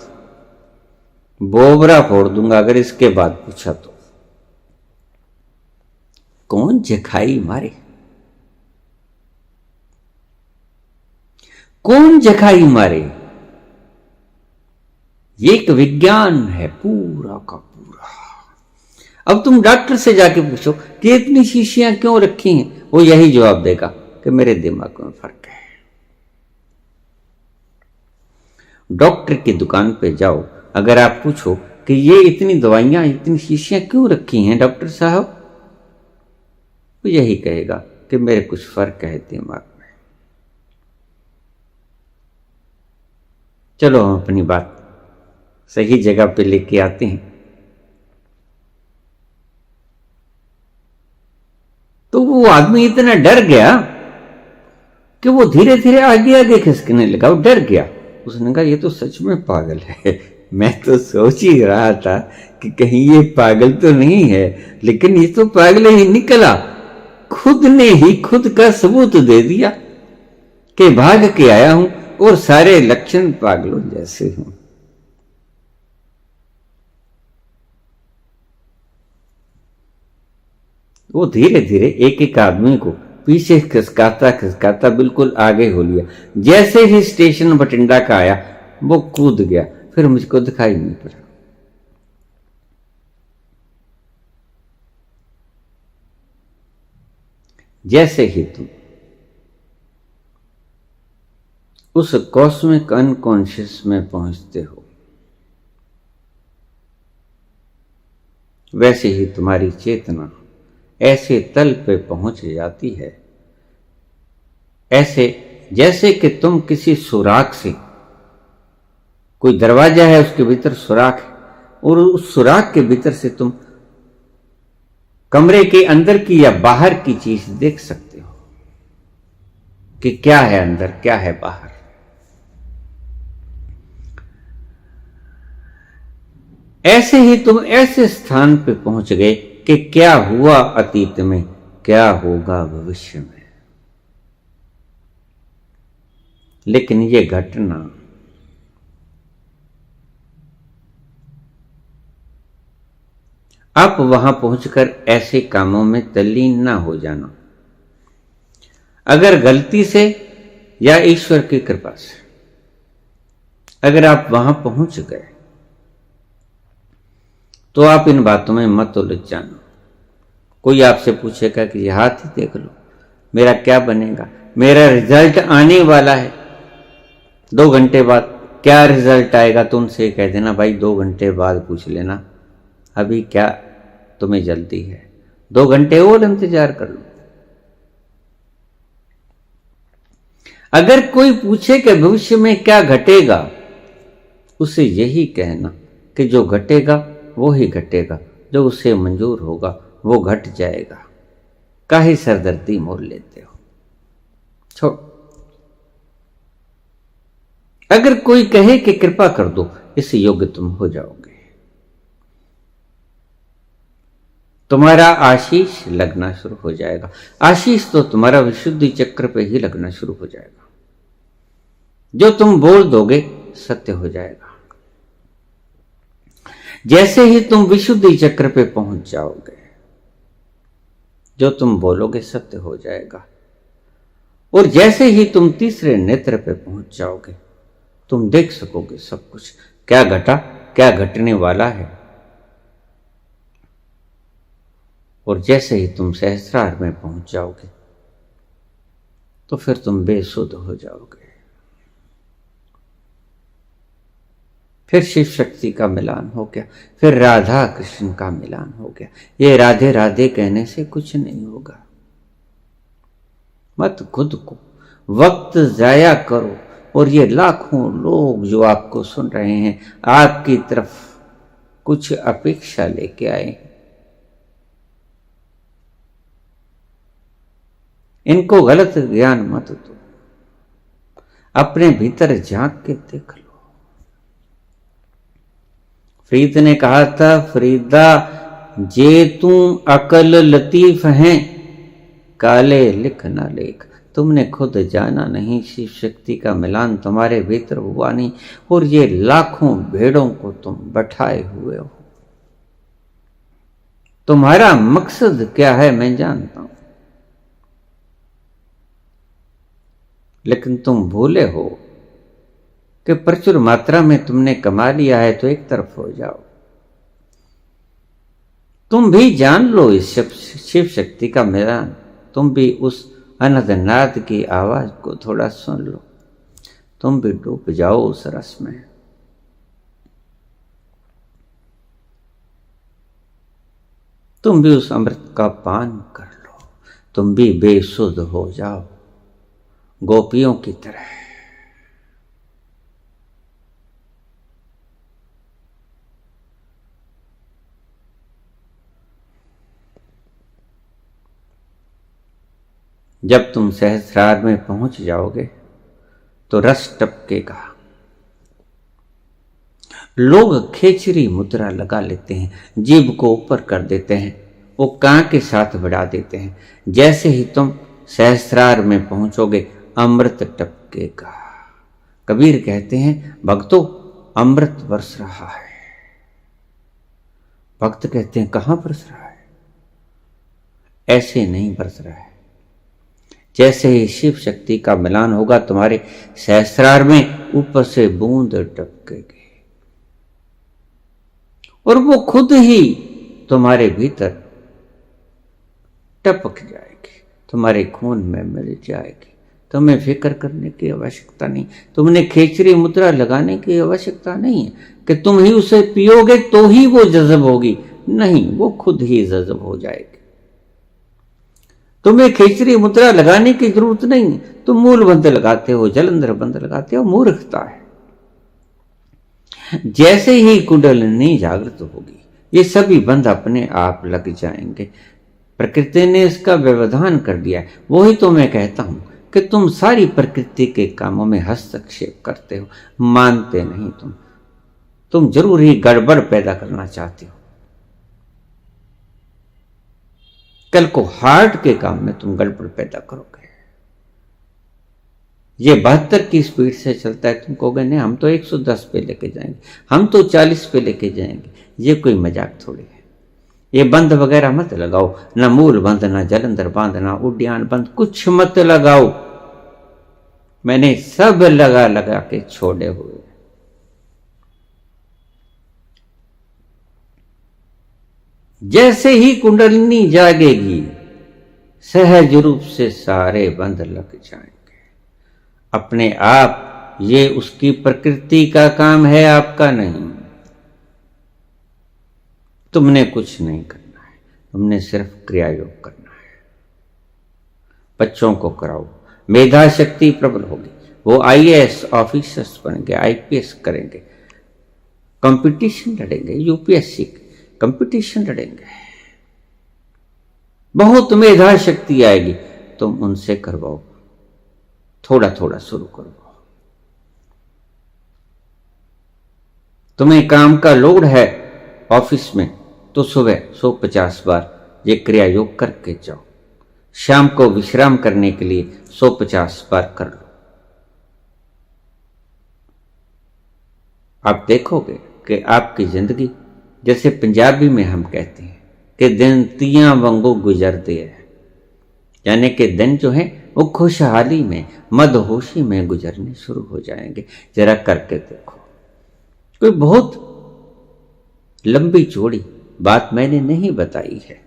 बोबरा फोड़ दूंगा अगर इसके बाद पूछा तो। कौन जखाई मारे, कौन जखाई मारे, ये एक विज्ञान है पूरा का पूरा। अब तुम डॉक्टर से जाके पूछो कि इतनी शीशियां क्यों रखी हैं, वो यही जवाब देगा कि मेरे दिमाग में फर्क है। डॉक्टर की दुकान पे जाओ, अगर आप पूछो कि ये इतनी दवाइयां, इतनी शीशियां क्यों रखी हैं डॉक्टर साहब, वो यही कहेगा कि मेरे कुछ फर्क है दिमाग में। चलो हम अपनी बात सही जगह पे लेके आते हैं। तो वो आदमी इतना डर गया कि वो धीरे धीरे आगे आगे खिसकने लगा, वो डर गया। उसने कहा ये तो सच में पागल है। मैं तो सोच ही रहा था कि कहीं ये पागल तो नहीं है, लेकिन ये तो पागल ही निकला। खुद ने ही खुद का सबूत दे दिया कि भाग के आया हूं और सारे लक्षण पागलों जैसे हूं। वो धीरे धीरे एक एक आदमी को पीछे खिसकाता खिसकाता बिल्कुल आगे हो लिया। जैसे ही स्टेशन बठिंडा का आया वो कूद गया, फिर मुझको दिखाई नहीं पड़ा। जैसे ही तुम उस कॉस्मिक अनकॉन्शियस में पहुंचते हो, वैसे ही तुम्हारी चेतना ऐसे तल पे पहुंच जाती है, ऐसे जैसे कि तुम किसी सुराख से, कोई दरवाजा है उसके भीतर सुराख है, और उस सुराख के भीतर से तुम कमरे के अंदर की या बाहर की चीज देख सकते हो कि क्या है अंदर क्या है बाहर। ऐसे ही तुम ऐसे स्थान पे पहुंच गए कि क्या हुआ अतीत में, क्या होगा भविष्य में। लेकिन ये घटना आप वहां पहुंचकर ऐसे कामों में तल्लीन ना हो जाना। अगर गलती से या ईश्वर की कृपा से अगर आप वहां पहुंच गए तो आप इन बातों में मत उलझ जाना। कोई आपसे पूछेगा कि यह हाथ ही देख लो, मेरा क्या बनेगा, मेरा रिजल्ट आने वाला है 2 घंटे बाद, क्या रिजल्ट आएगा। तुमसे कह देना भाई 2 घंटे बाद पूछ लेना, अभी क्या तुम्हें जल्दी है, 2 घंटे और इंतजार कर लो। अगर कोई पूछे कि भविष्य में क्या घटेगा, उसे यही कहना कि जो घटेगा वो ही घटेगा, जो उसे मंजूर होगा वो घट जाएगा। काहे सरदर्दी मोल लेते हो, छोड़। अगर कोई कहे कि कृपा कर दो, इस योग्य तुम हो जाओगे, तुम्हारा आशीष लगना शुरू हो जाएगा। आशीष तो तुम्हारा विशुद्धि चक्र पे ही लगना शुरू हो जाएगा। जो तुम बोल दोगे सत्य हो जाएगा। जैसे ही तुम विशुद्धि चक्र पे पहुंच जाओगे, जो तुम बोलोगे सत्य हो जाएगा। और जैसे ही तुम तीसरे नेत्र पे पहुंच जाओगे, तुम देख सकोगे सब कुछ, क्या घटा क्या घटने वाला है। और जैसे ही तुम सहस्रार में पहुंच जाओगे तो फिर तुम बेसुध हो जाओगे। फिर शिव शक्ति का मिलान हो गया, फिर राधा कृष्ण का मिलान हो गया। ये राधे राधे कहने से कुछ नहीं होगा। मत खुद को वक्त जाया करो। और ये लाखों लोग जो आपको सुन रहे हैं, आपकी तरफ कुछ अपेक्षा लेके आए हैं, इनको गलत ज्ञान मत दो। अपने भीतर झांक के देख लो। फरीद ने कहा था, फरीदा जे तू अकल लतीफ हैं, काले लिख ना लेख। तुमने खुद जाना नहीं, शिव शक्ति का मिलान तुम्हारे भीतर हुआ नहीं, और ये लाखों भेड़ों को तुम बैठाए हुए हो। तुम्हारा मकसद क्या है मैं जानता हूं, लेकिन तुम भूले हो कि प्रचुर मात्रा में तुमने कमा लिया है तो एक तरफ हो जाओ। तुम भी जान लो इस शिव शक्ति का मिलान, तुम भी उस अनंतनाद की आवाज को थोड़ा सुन लो, तुम भी डूब जाओ उस रस में। तुम भी उस अमृत का पान कर लो, तुम भी बेसुध हो जाओ गोपियों की तरह। जब तुम सहस्रार में पहुंच जाओगे तो रस टपकेगा। लोग खेचरी मुद्रा लगा लेते हैं, जीभ को ऊपर कर देते हैं, वो कां के साथ बढ़ा देते हैं। जैसे ही तुम सहस्रार में पहुंचोगे अमृत टपकेगा। कबीर कहते हैं भक्तों अमृत बरस रहा है। भक्त कहते हैं कहां बरस रहा है? ऐसे नहीं बरस रहा है। जैसे ही शिव शक्ति का मिलान होगा तुम्हारे सहस्रार में, ऊपर से बूंद टपकेगी और वो खुद ही तुम्हारे भीतर टपक जाएगी, तुम्हारे खून में मिल जाएगी। तुम्हें फिक्र करने की आवश्यकता नहीं, तुमने खेचरी मुद्रा लगाने की आवश्यकता नहीं है कि तुम ही उसे पियोगे तो ही वो जज़ब होगी। नहीं, वो खुद ही जज़ब हो जाएगी। तुम्हें खेचरी मुद्रा लगाने की जरूरत नहीं है। तुम मूल बंध लगाते हो, जलंधर बंध लगाते हो, मूर्खता है। जैसे ही कुंडलिनी जागृत होगी ये सभी बंध अपने आप लग जाएंगे। प्रकृति ने इसका व्यवधान कर दिया है। वही तो मैं कहता हूं कि तुम सारी प्रकृति के कामों में हस्तक्षेप करते हो, मानते नहीं। तुम जरूर ही गड़बड़ पैदा करना चाहते हो। कल को हार्ट के काम में तुम गड़बड़ पैदा करोगे। ये 72 की स्पीड से चलता है, तुम कहोगे नहीं हम तो 110 पे लेके जाएंगे, हम तो 40 पे लेके जाएंगे। ये कोई मजाक थोड़ी है। ये बंद वगैरह मत लगाओ, ना मूल बंद, ना जलंधर बांध, ना उड्डयन बंद, कुछ मत लगाओ। मैंने सब लगा लगा के छोड़े हुए। जैसे ही कुंडलिनी जागेगी सहज रूप से सारे बंध लग जाएंगे अपने आप। ये उसकी प्रकृति का काम है, आपका नहीं। तुमने कुछ नहीं करना है, तुमने सिर्फ क्रिया योग करना है। बच्चों को कराओ, मेधा शक्ति प्रबल होगी, वो आईएएस ऑफिसर्स बनेंगे, आईपीएस करेंगे, कंपटीशन लड़ेंगे, यूपीएससी कंपटीशन लड़ेंगे। बहुत मेधा शक्ति आएगी, तुम उनसे करवाओ, थोड़ा थोड़ा शुरू करो। तुम्हें काम का लोड है ऑफिस में तो सुबह 150 बार ये क्रिया योग करके जाओ। शाम को विश्राम करने के लिए 150 बार कर लो। आप देखोगे कि आपकी जिंदगी, जैसे पंजाबी में हम कहते हैं कि दिन तियां वांगू गुजरते हैं, यानी कि दिन जो है वो खुशहाली में, मदहोशी में गुजरने शुरू हो जाएंगे। जरा करके देखो। कोई बहुत लंबी चौड़ी बात मैंने नहीं बताई है,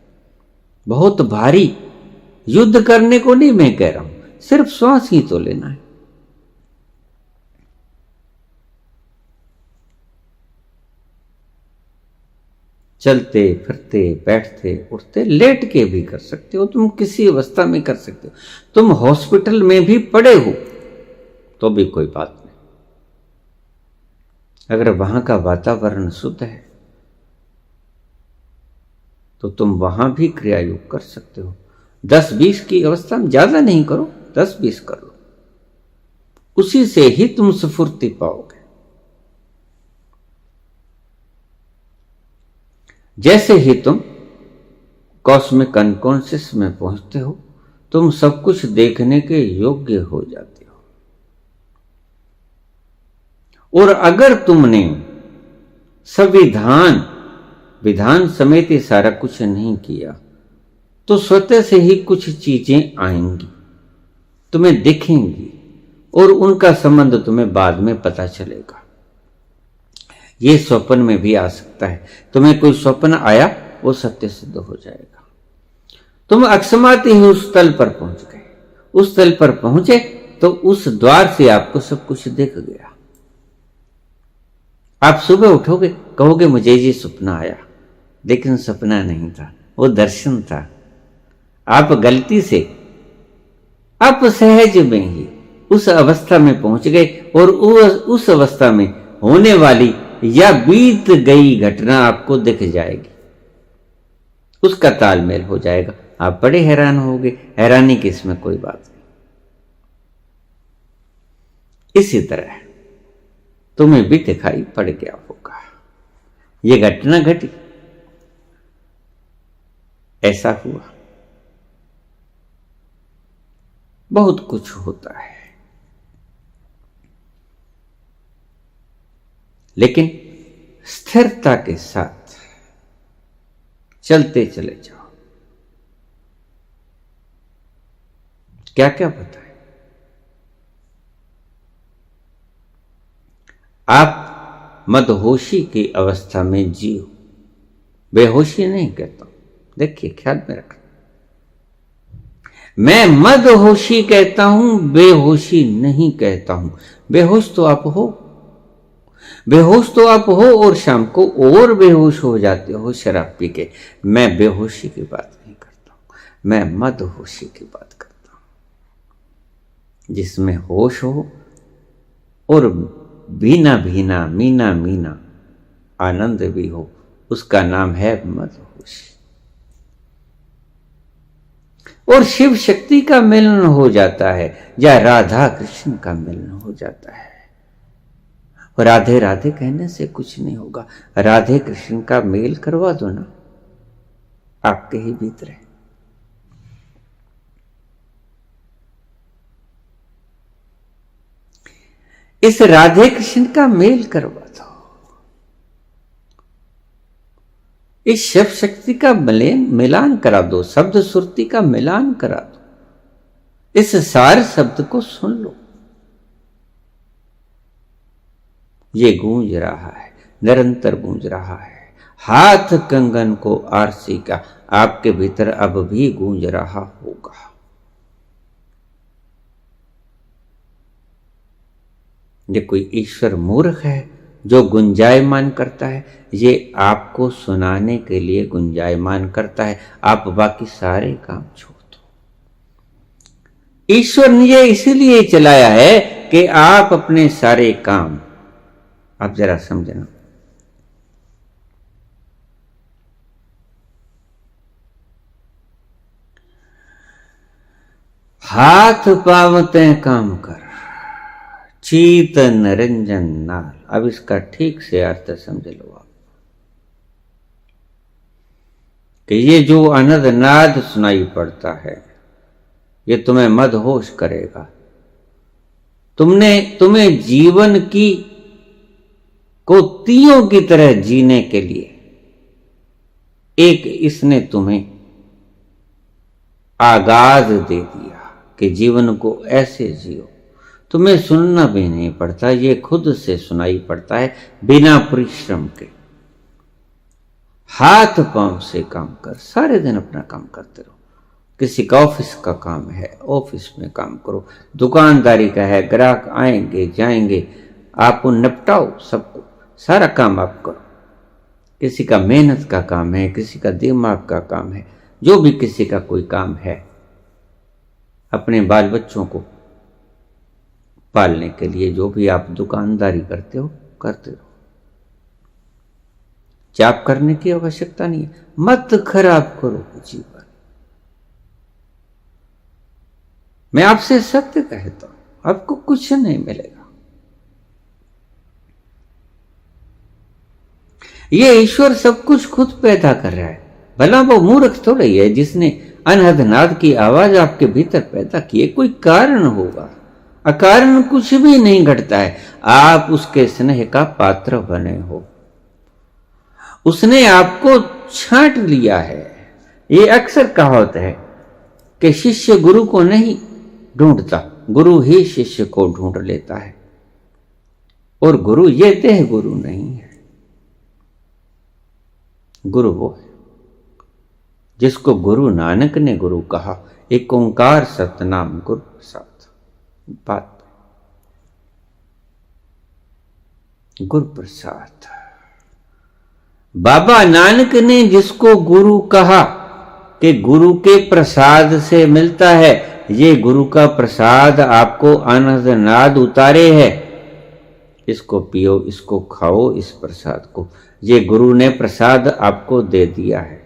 बहुत भारी युद्ध करने को नहीं मैं कह रहा हूं, सिर्फ श्वास ही तो लेना है। चलते फिरते बैठते उठते लेट के भी कर सकते हो, तुम किसी अवस्था में कर सकते हो। तुम हॉस्पिटल में भी पड़े हो तो भी कोई बात नहीं, अगर वहां का वातावरण शुद्ध है तो तुम वहां भी क्रिया योग कर सकते हो। 10-20 की अवस्था में, ज्यादा नहीं करो, 10-20 कर लो, उसी से ही तुम स्फूर्ति पाओगे। जैसे ही तुम कॉस्मिक अनकॉन्शियस में पहुंचते हो तुम सब कुछ देखने के योग्य हो जाते हो। और अगर तुमने संविधान विधान समेत सारा कुछ नहीं किया तो स्वतः से ही कुछ चीजें आएंगी, तुम्हें दिखेंगी और उनका संबंध तुम्हें बाद में पता चलेगा। ये स्वप्न में भी आ सकता है। तुम्हें कोई स्वप्न आया, वो सत्य सिद्ध हो जाएगा। तुम अकस्मात ही उस तल पर पहुंच गए। उस तल पर पहुंचे तो उस द्वार से आपको सब कुछ दिख गया। आप सुबह उठोगे, कहोगे मुझे ये सपना आया, लेकिन सपना नहीं था, वो दर्शन था। आप गलती से, आप सहज में ही उस अवस्था में पहुंच गए और उस अवस्था में होने वाली या बीत गई घटना आपको दिख जाएगी, उसका तालमेल हो जाएगा, आप बड़े हैरान होगे। हैरानी की इसमें कोई बात नहीं। इसी तरह तुम्हें भी दिखाई पड़ गया होगा, ये घटना घटी, ऐसा हुआ। बहुत कुछ होता है, लेकिन स्थिरता के साथ चलते चले जाओ। क्या क्या पता है? आप मदहोशी की अवस्था में जियो। बेहोशी नहीं कहता, देखिए ख्याल में रखना, मैं मदहोशी कहता हूं, बेहोशी नहीं कहता हूं। बेहोश तो आप हो, बेहोश तो आप हो और शाम को और बेहोश हो जाते हो शराब पी के। मैं बेहोशी की बात नहीं करता हूं, मैं मदहोशी की बात करता हूं, जिसमें होश हो और भीना भीना मीना मीना आनंद भी हो, उसका नाम है मदहोशी। और शिव शक्ति का मिलन हो जाता है या राधा कृष्ण का मिलन हो जाता है। राधे राधे कहने से कुछ नहीं होगा, राधे कृष्ण का मेल करवा दो ना, आपके ही भीतर है। इस राधे कृष्ण का मेल करवा दो, इस शिव शक्ति का मिलान करा दो, शब्द सुरती का मिलान करा दो। इस सार शब्द को सुन लो, ये गूंज रहा है, निरंतर गूंज रहा है। हाथ कंगन को आरसी का आपके भीतर अब भी गूंज रहा होगा। ये कोई ईश्वर मूर्ख है जो गुंजायमान करता है? ये आपको सुनाने के लिए गुंजायमान करता है। आप बाकी सारे काम छोड़ दो। ईश्वर ने ये इसीलिए चलाया है कि आप अपने सारे काम, आप जरा समझना, हाथ पावते काम कर, चीत निरंजन नाल। अब इसका ठीक से अर्थ समझ लो आप, कि ये जो अनद नाद सुनाई पड़ता है, ये तुम्हें मदहोश करेगा। तुम्हें जीवन की को तीयों की तरह जीने के लिए एक इसने तुम्हें आगाज दे दिया कि जीवन को ऐसे जियो। तुम्हें सुनना भी नहीं पड़ता, ये खुद से सुनाई पड़ता है बिना परिश्रम के। हाथ पांव से काम कर, सारे दिन अपना काम करते रहो। किसी का ऑफिस का काम है, ऑफिस में काम करो। दुकानदारी का है, ग्राहक आएंगे जाएंगे, आप निपटाओ सबको, सारा काम आप करो। किसी का मेहनत का काम है, किसी का दिमाग का काम है, जो भी किसी का कोई काम है, अपने बाल बच्चों को पालने के लिए जो भी आप दुकानदारी करते हो, करते रहो। जाप करने की आवश्यकता नहीं है, मत खराब करो जीवन। मैं आपसे सत्य कहता हूं, आपको कुछ नहीं मिलेगा। ये ईश्वर सब कुछ खुद पैदा कर रहा है। भला वो मूर्ख थोड़ा ही है जिसने अनहद नाद की आवाज आपके भीतर पैदा की है। कोई कारण होगा, अकारण कुछ भी नहीं घटता है। आप उसके स्नेह का पात्र बने हो, उसने आपको छांट लिया है। ये अक्सर कहावत है कि शिष्य गुरु को नहीं ढूंढता, गुरु ही शिष्य को ढूंढ लेता है। और गुरु ये देह गुरु नहीं है, गुरु वो है जिसको गुरु नानक ने गुरु कहा। एक ओंकार सतनाम गुरु प्रसाद। बात गुरु प्रसाद, बाबा नानक ने जिसको गुरु कहा कि गुरु के प्रसाद से मिलता है, ये गुरु का प्रसाद आपको अनहद नाद उतारे है। इसको पियो, इसको खाओ, इस प्रसाद को। ये गुरु ने प्रसाद आपको दे दिया है।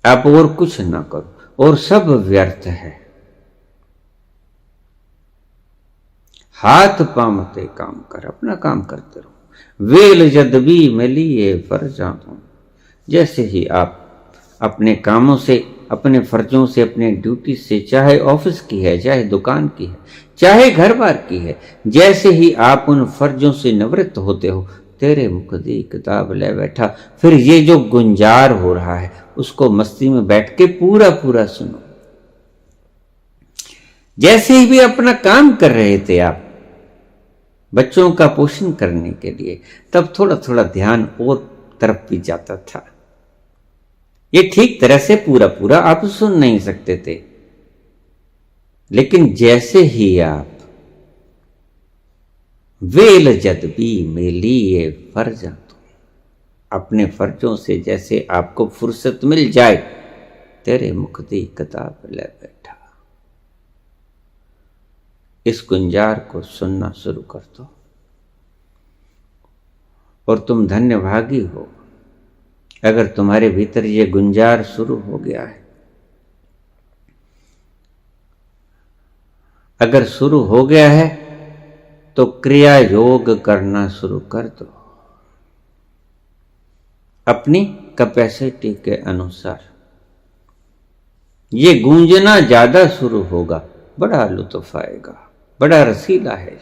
अब और कुछ ना करो और सब व्यर्थ है। हाथ पामते काम कर, अपना काम करते रहो। वेल जद भी मिलिए फर्जा तुम। जैसे ही आप अपने कामों से, अपने फर्जों से, अपने ड्यूटी से, चाहे ऑफिस की है, चाहे दुकान की है, चाहे घर बार की है, जैसे ही आप उन फर्जों से निवृत्त होते हो, तेरे मुख दी किताब ले बैठा। फिर ये जो गुंजार हो रहा है उसको मस्ती में बैठ के पूरा पूरा सुनो। जैसे ही भी अपना काम कर रहे थे आप बच्चों का पोषण करने के लिए, तब थोड़ा थोड़ा ध्यान और तरफ भी जाता था। ये ठीक तरह से पूरा पूरा आप सुन नहीं सकते थे, लेकिन जैसे ही आप वेल जद भी मिलिए फर्जा तुम, अपने फर्जों से जैसे आपको फुर्सत मिल जाए, तेरे मुख दी किताब ले बैठा। इस गुंजार को सुनना शुरू कर दो और तुम धन्यभागी हो अगर तुम्हारे भीतर ये गुंजार शुरू हो गया है। अगर शुरू हो गया है तो क्रिया योग करना शुरू कर दो अपनी कैपेसिटी के अनुसार। ये गूंजना ज्यादा शुरू होगा, बड़ा लुत्फ आएगा, बड़ा रसीला है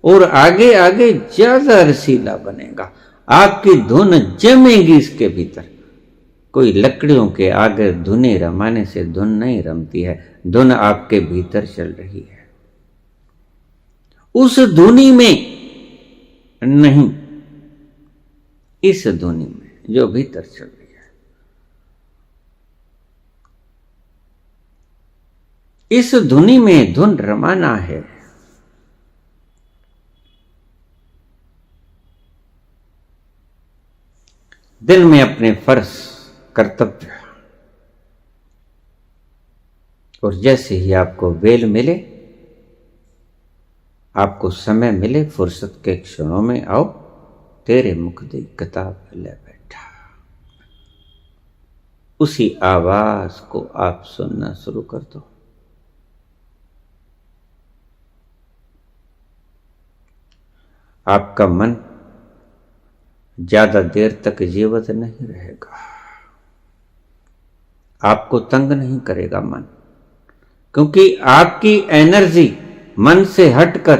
और आगे आगे ज्यादा रसीला बनेगा। आपकी धुन जमेगी इसके भीतर। कोई लकड़ियों के आगे धुने रमाने से धुन नहीं रमती है, धुन आपके भीतर चल रही है। उस धुनी में नहीं, इस धुनी में जो भीतर चल रही है, इस धुनी में धुन रमाना है। दिल में अपने फर्ज, कर्तव्य, और जैसे ही आपको वेल मिले, आपको समय मिले, फुर्सत के क्षणों में आओ, तेरे मुख दी किताब ले बैठा। उसी आवाज को आप सुनना शुरू कर दो। आपका मन ज्यादा देर तक जीवित नहीं रहेगा, आपको तंग नहीं करेगा मन, क्योंकि आपकी एनर्जी मन से हटकर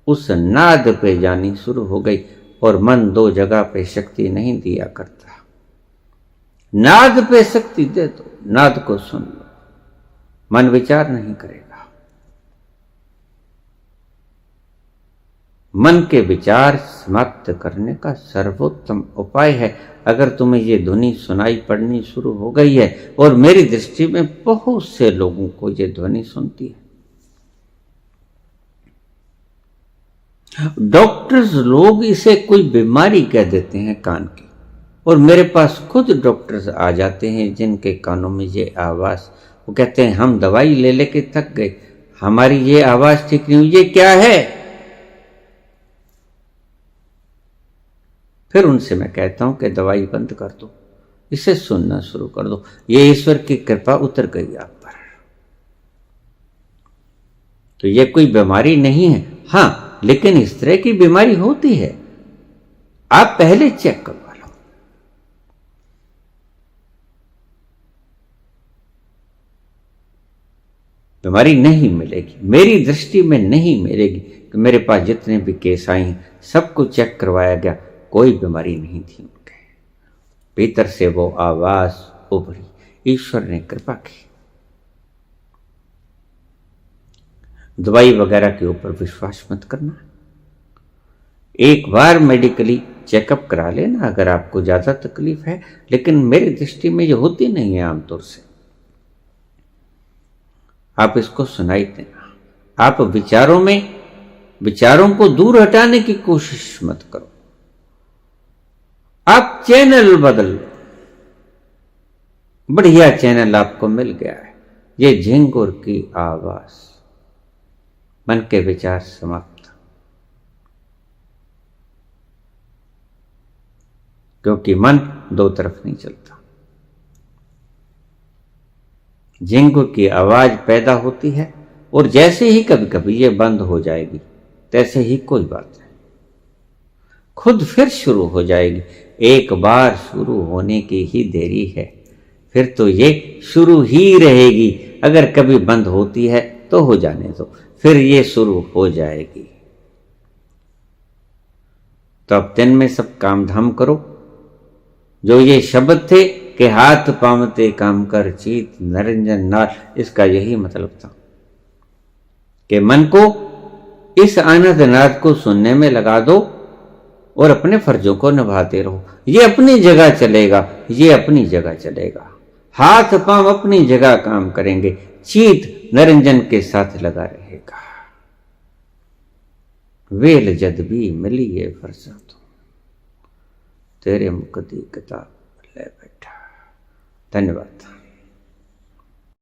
उस नाद पे जानी शुरू हो गई। और मन दो जगह पे शक्ति नहीं दिया करता। नाद पे शक्ति दे दो, नाद को सुन लो, मन विचार नहीं करेगा। मन के विचार समाप्त करने का सर्वोत्तम उपाय है। अगर तुम्हें ये ध्वनि सुनाई पड़नी शुरू हो गई है, और मेरी दृष्टि में बहुत से लोगों को ये ध्वनि सुनती है, डॉक्टर्स लोग इसे कोई बीमारी कह देते हैं कान की, और मेरे पास खुद डॉक्टर्स आ जाते हैं जिनके कानों में ये आवाज, वो कहते हैं हम दवाई ले लेके थक गए, हमारी ये आवाज ठीक नहीं हुई, ये क्या है। फिर उनसे मैं कहता हूं कि दवाई बंद कर दो, इसे सुनना शुरू कर दो, ये ईश्वर की कृपा उतर गई आप पर। तो ये कोई बीमारी नहीं है, हां, लेकिन इस तरह की बीमारी होती है, आप पहले चेक करवा लो। बीमारी नहीं मिलेगी, मेरी दृष्टि में नहीं मिलेगी। कि मेरे पास जितने भी केस आए हैं सबको चेक करवाया गया, कोई बीमारी नहीं थी उनके भीतर से, वो आवाज उभरी, ईश्वर ने कृपा की। दवाई वगैरह के ऊपर विश्वास मत करना, एक बार मेडिकली चेकअप करा लेना अगर आपको ज्यादा तकलीफ है, लेकिन मेरी दृष्टि में ये होती नहीं है आमतौर से। आप इसको सुनाई देना, आप विचारों को दूर हटाने की कोशिश मत करो, आप चैनल बदल लो। बढ़िया चैनल आपको मिल गया है, ये झिंगुर की आवाज, मन के विचार समाप्त, क्योंकि मन दो तरफ नहीं चलता। झिंगू की आवाज पैदा होती है और जैसे ही कभी कभी ये बंद हो जाएगी, तैसे ही कोई बात नहीं, खुद फिर शुरू हो जाएगी। एक बार शुरू होने की ही देरी है, फिर तो ये शुरू ही रहेगी। अगर कभी बंद होती है तो हो जाने दो, फिर ये शुरू हो जाएगी। तो अब दिन में सब काम धाम करो। जो ये शब्द थे कि हाथ पामते काम कर चीत निरंजन नाथ, इसका यही मतलब था कि मन को इस आनंद नाद को सुनने में लगा दो और अपने फर्जों को निभाते रहो। ये अपनी जगह चलेगा, ये अपनी जगह चलेगा। हाथ पांव अपनी जगह काम करेंगे, चीत निरंजन के साथ लगा रहेगा। वेल जद भी मिली ये फरसा तो तेरे मुकद्दी किताब ले बैठा। धन्यवाद।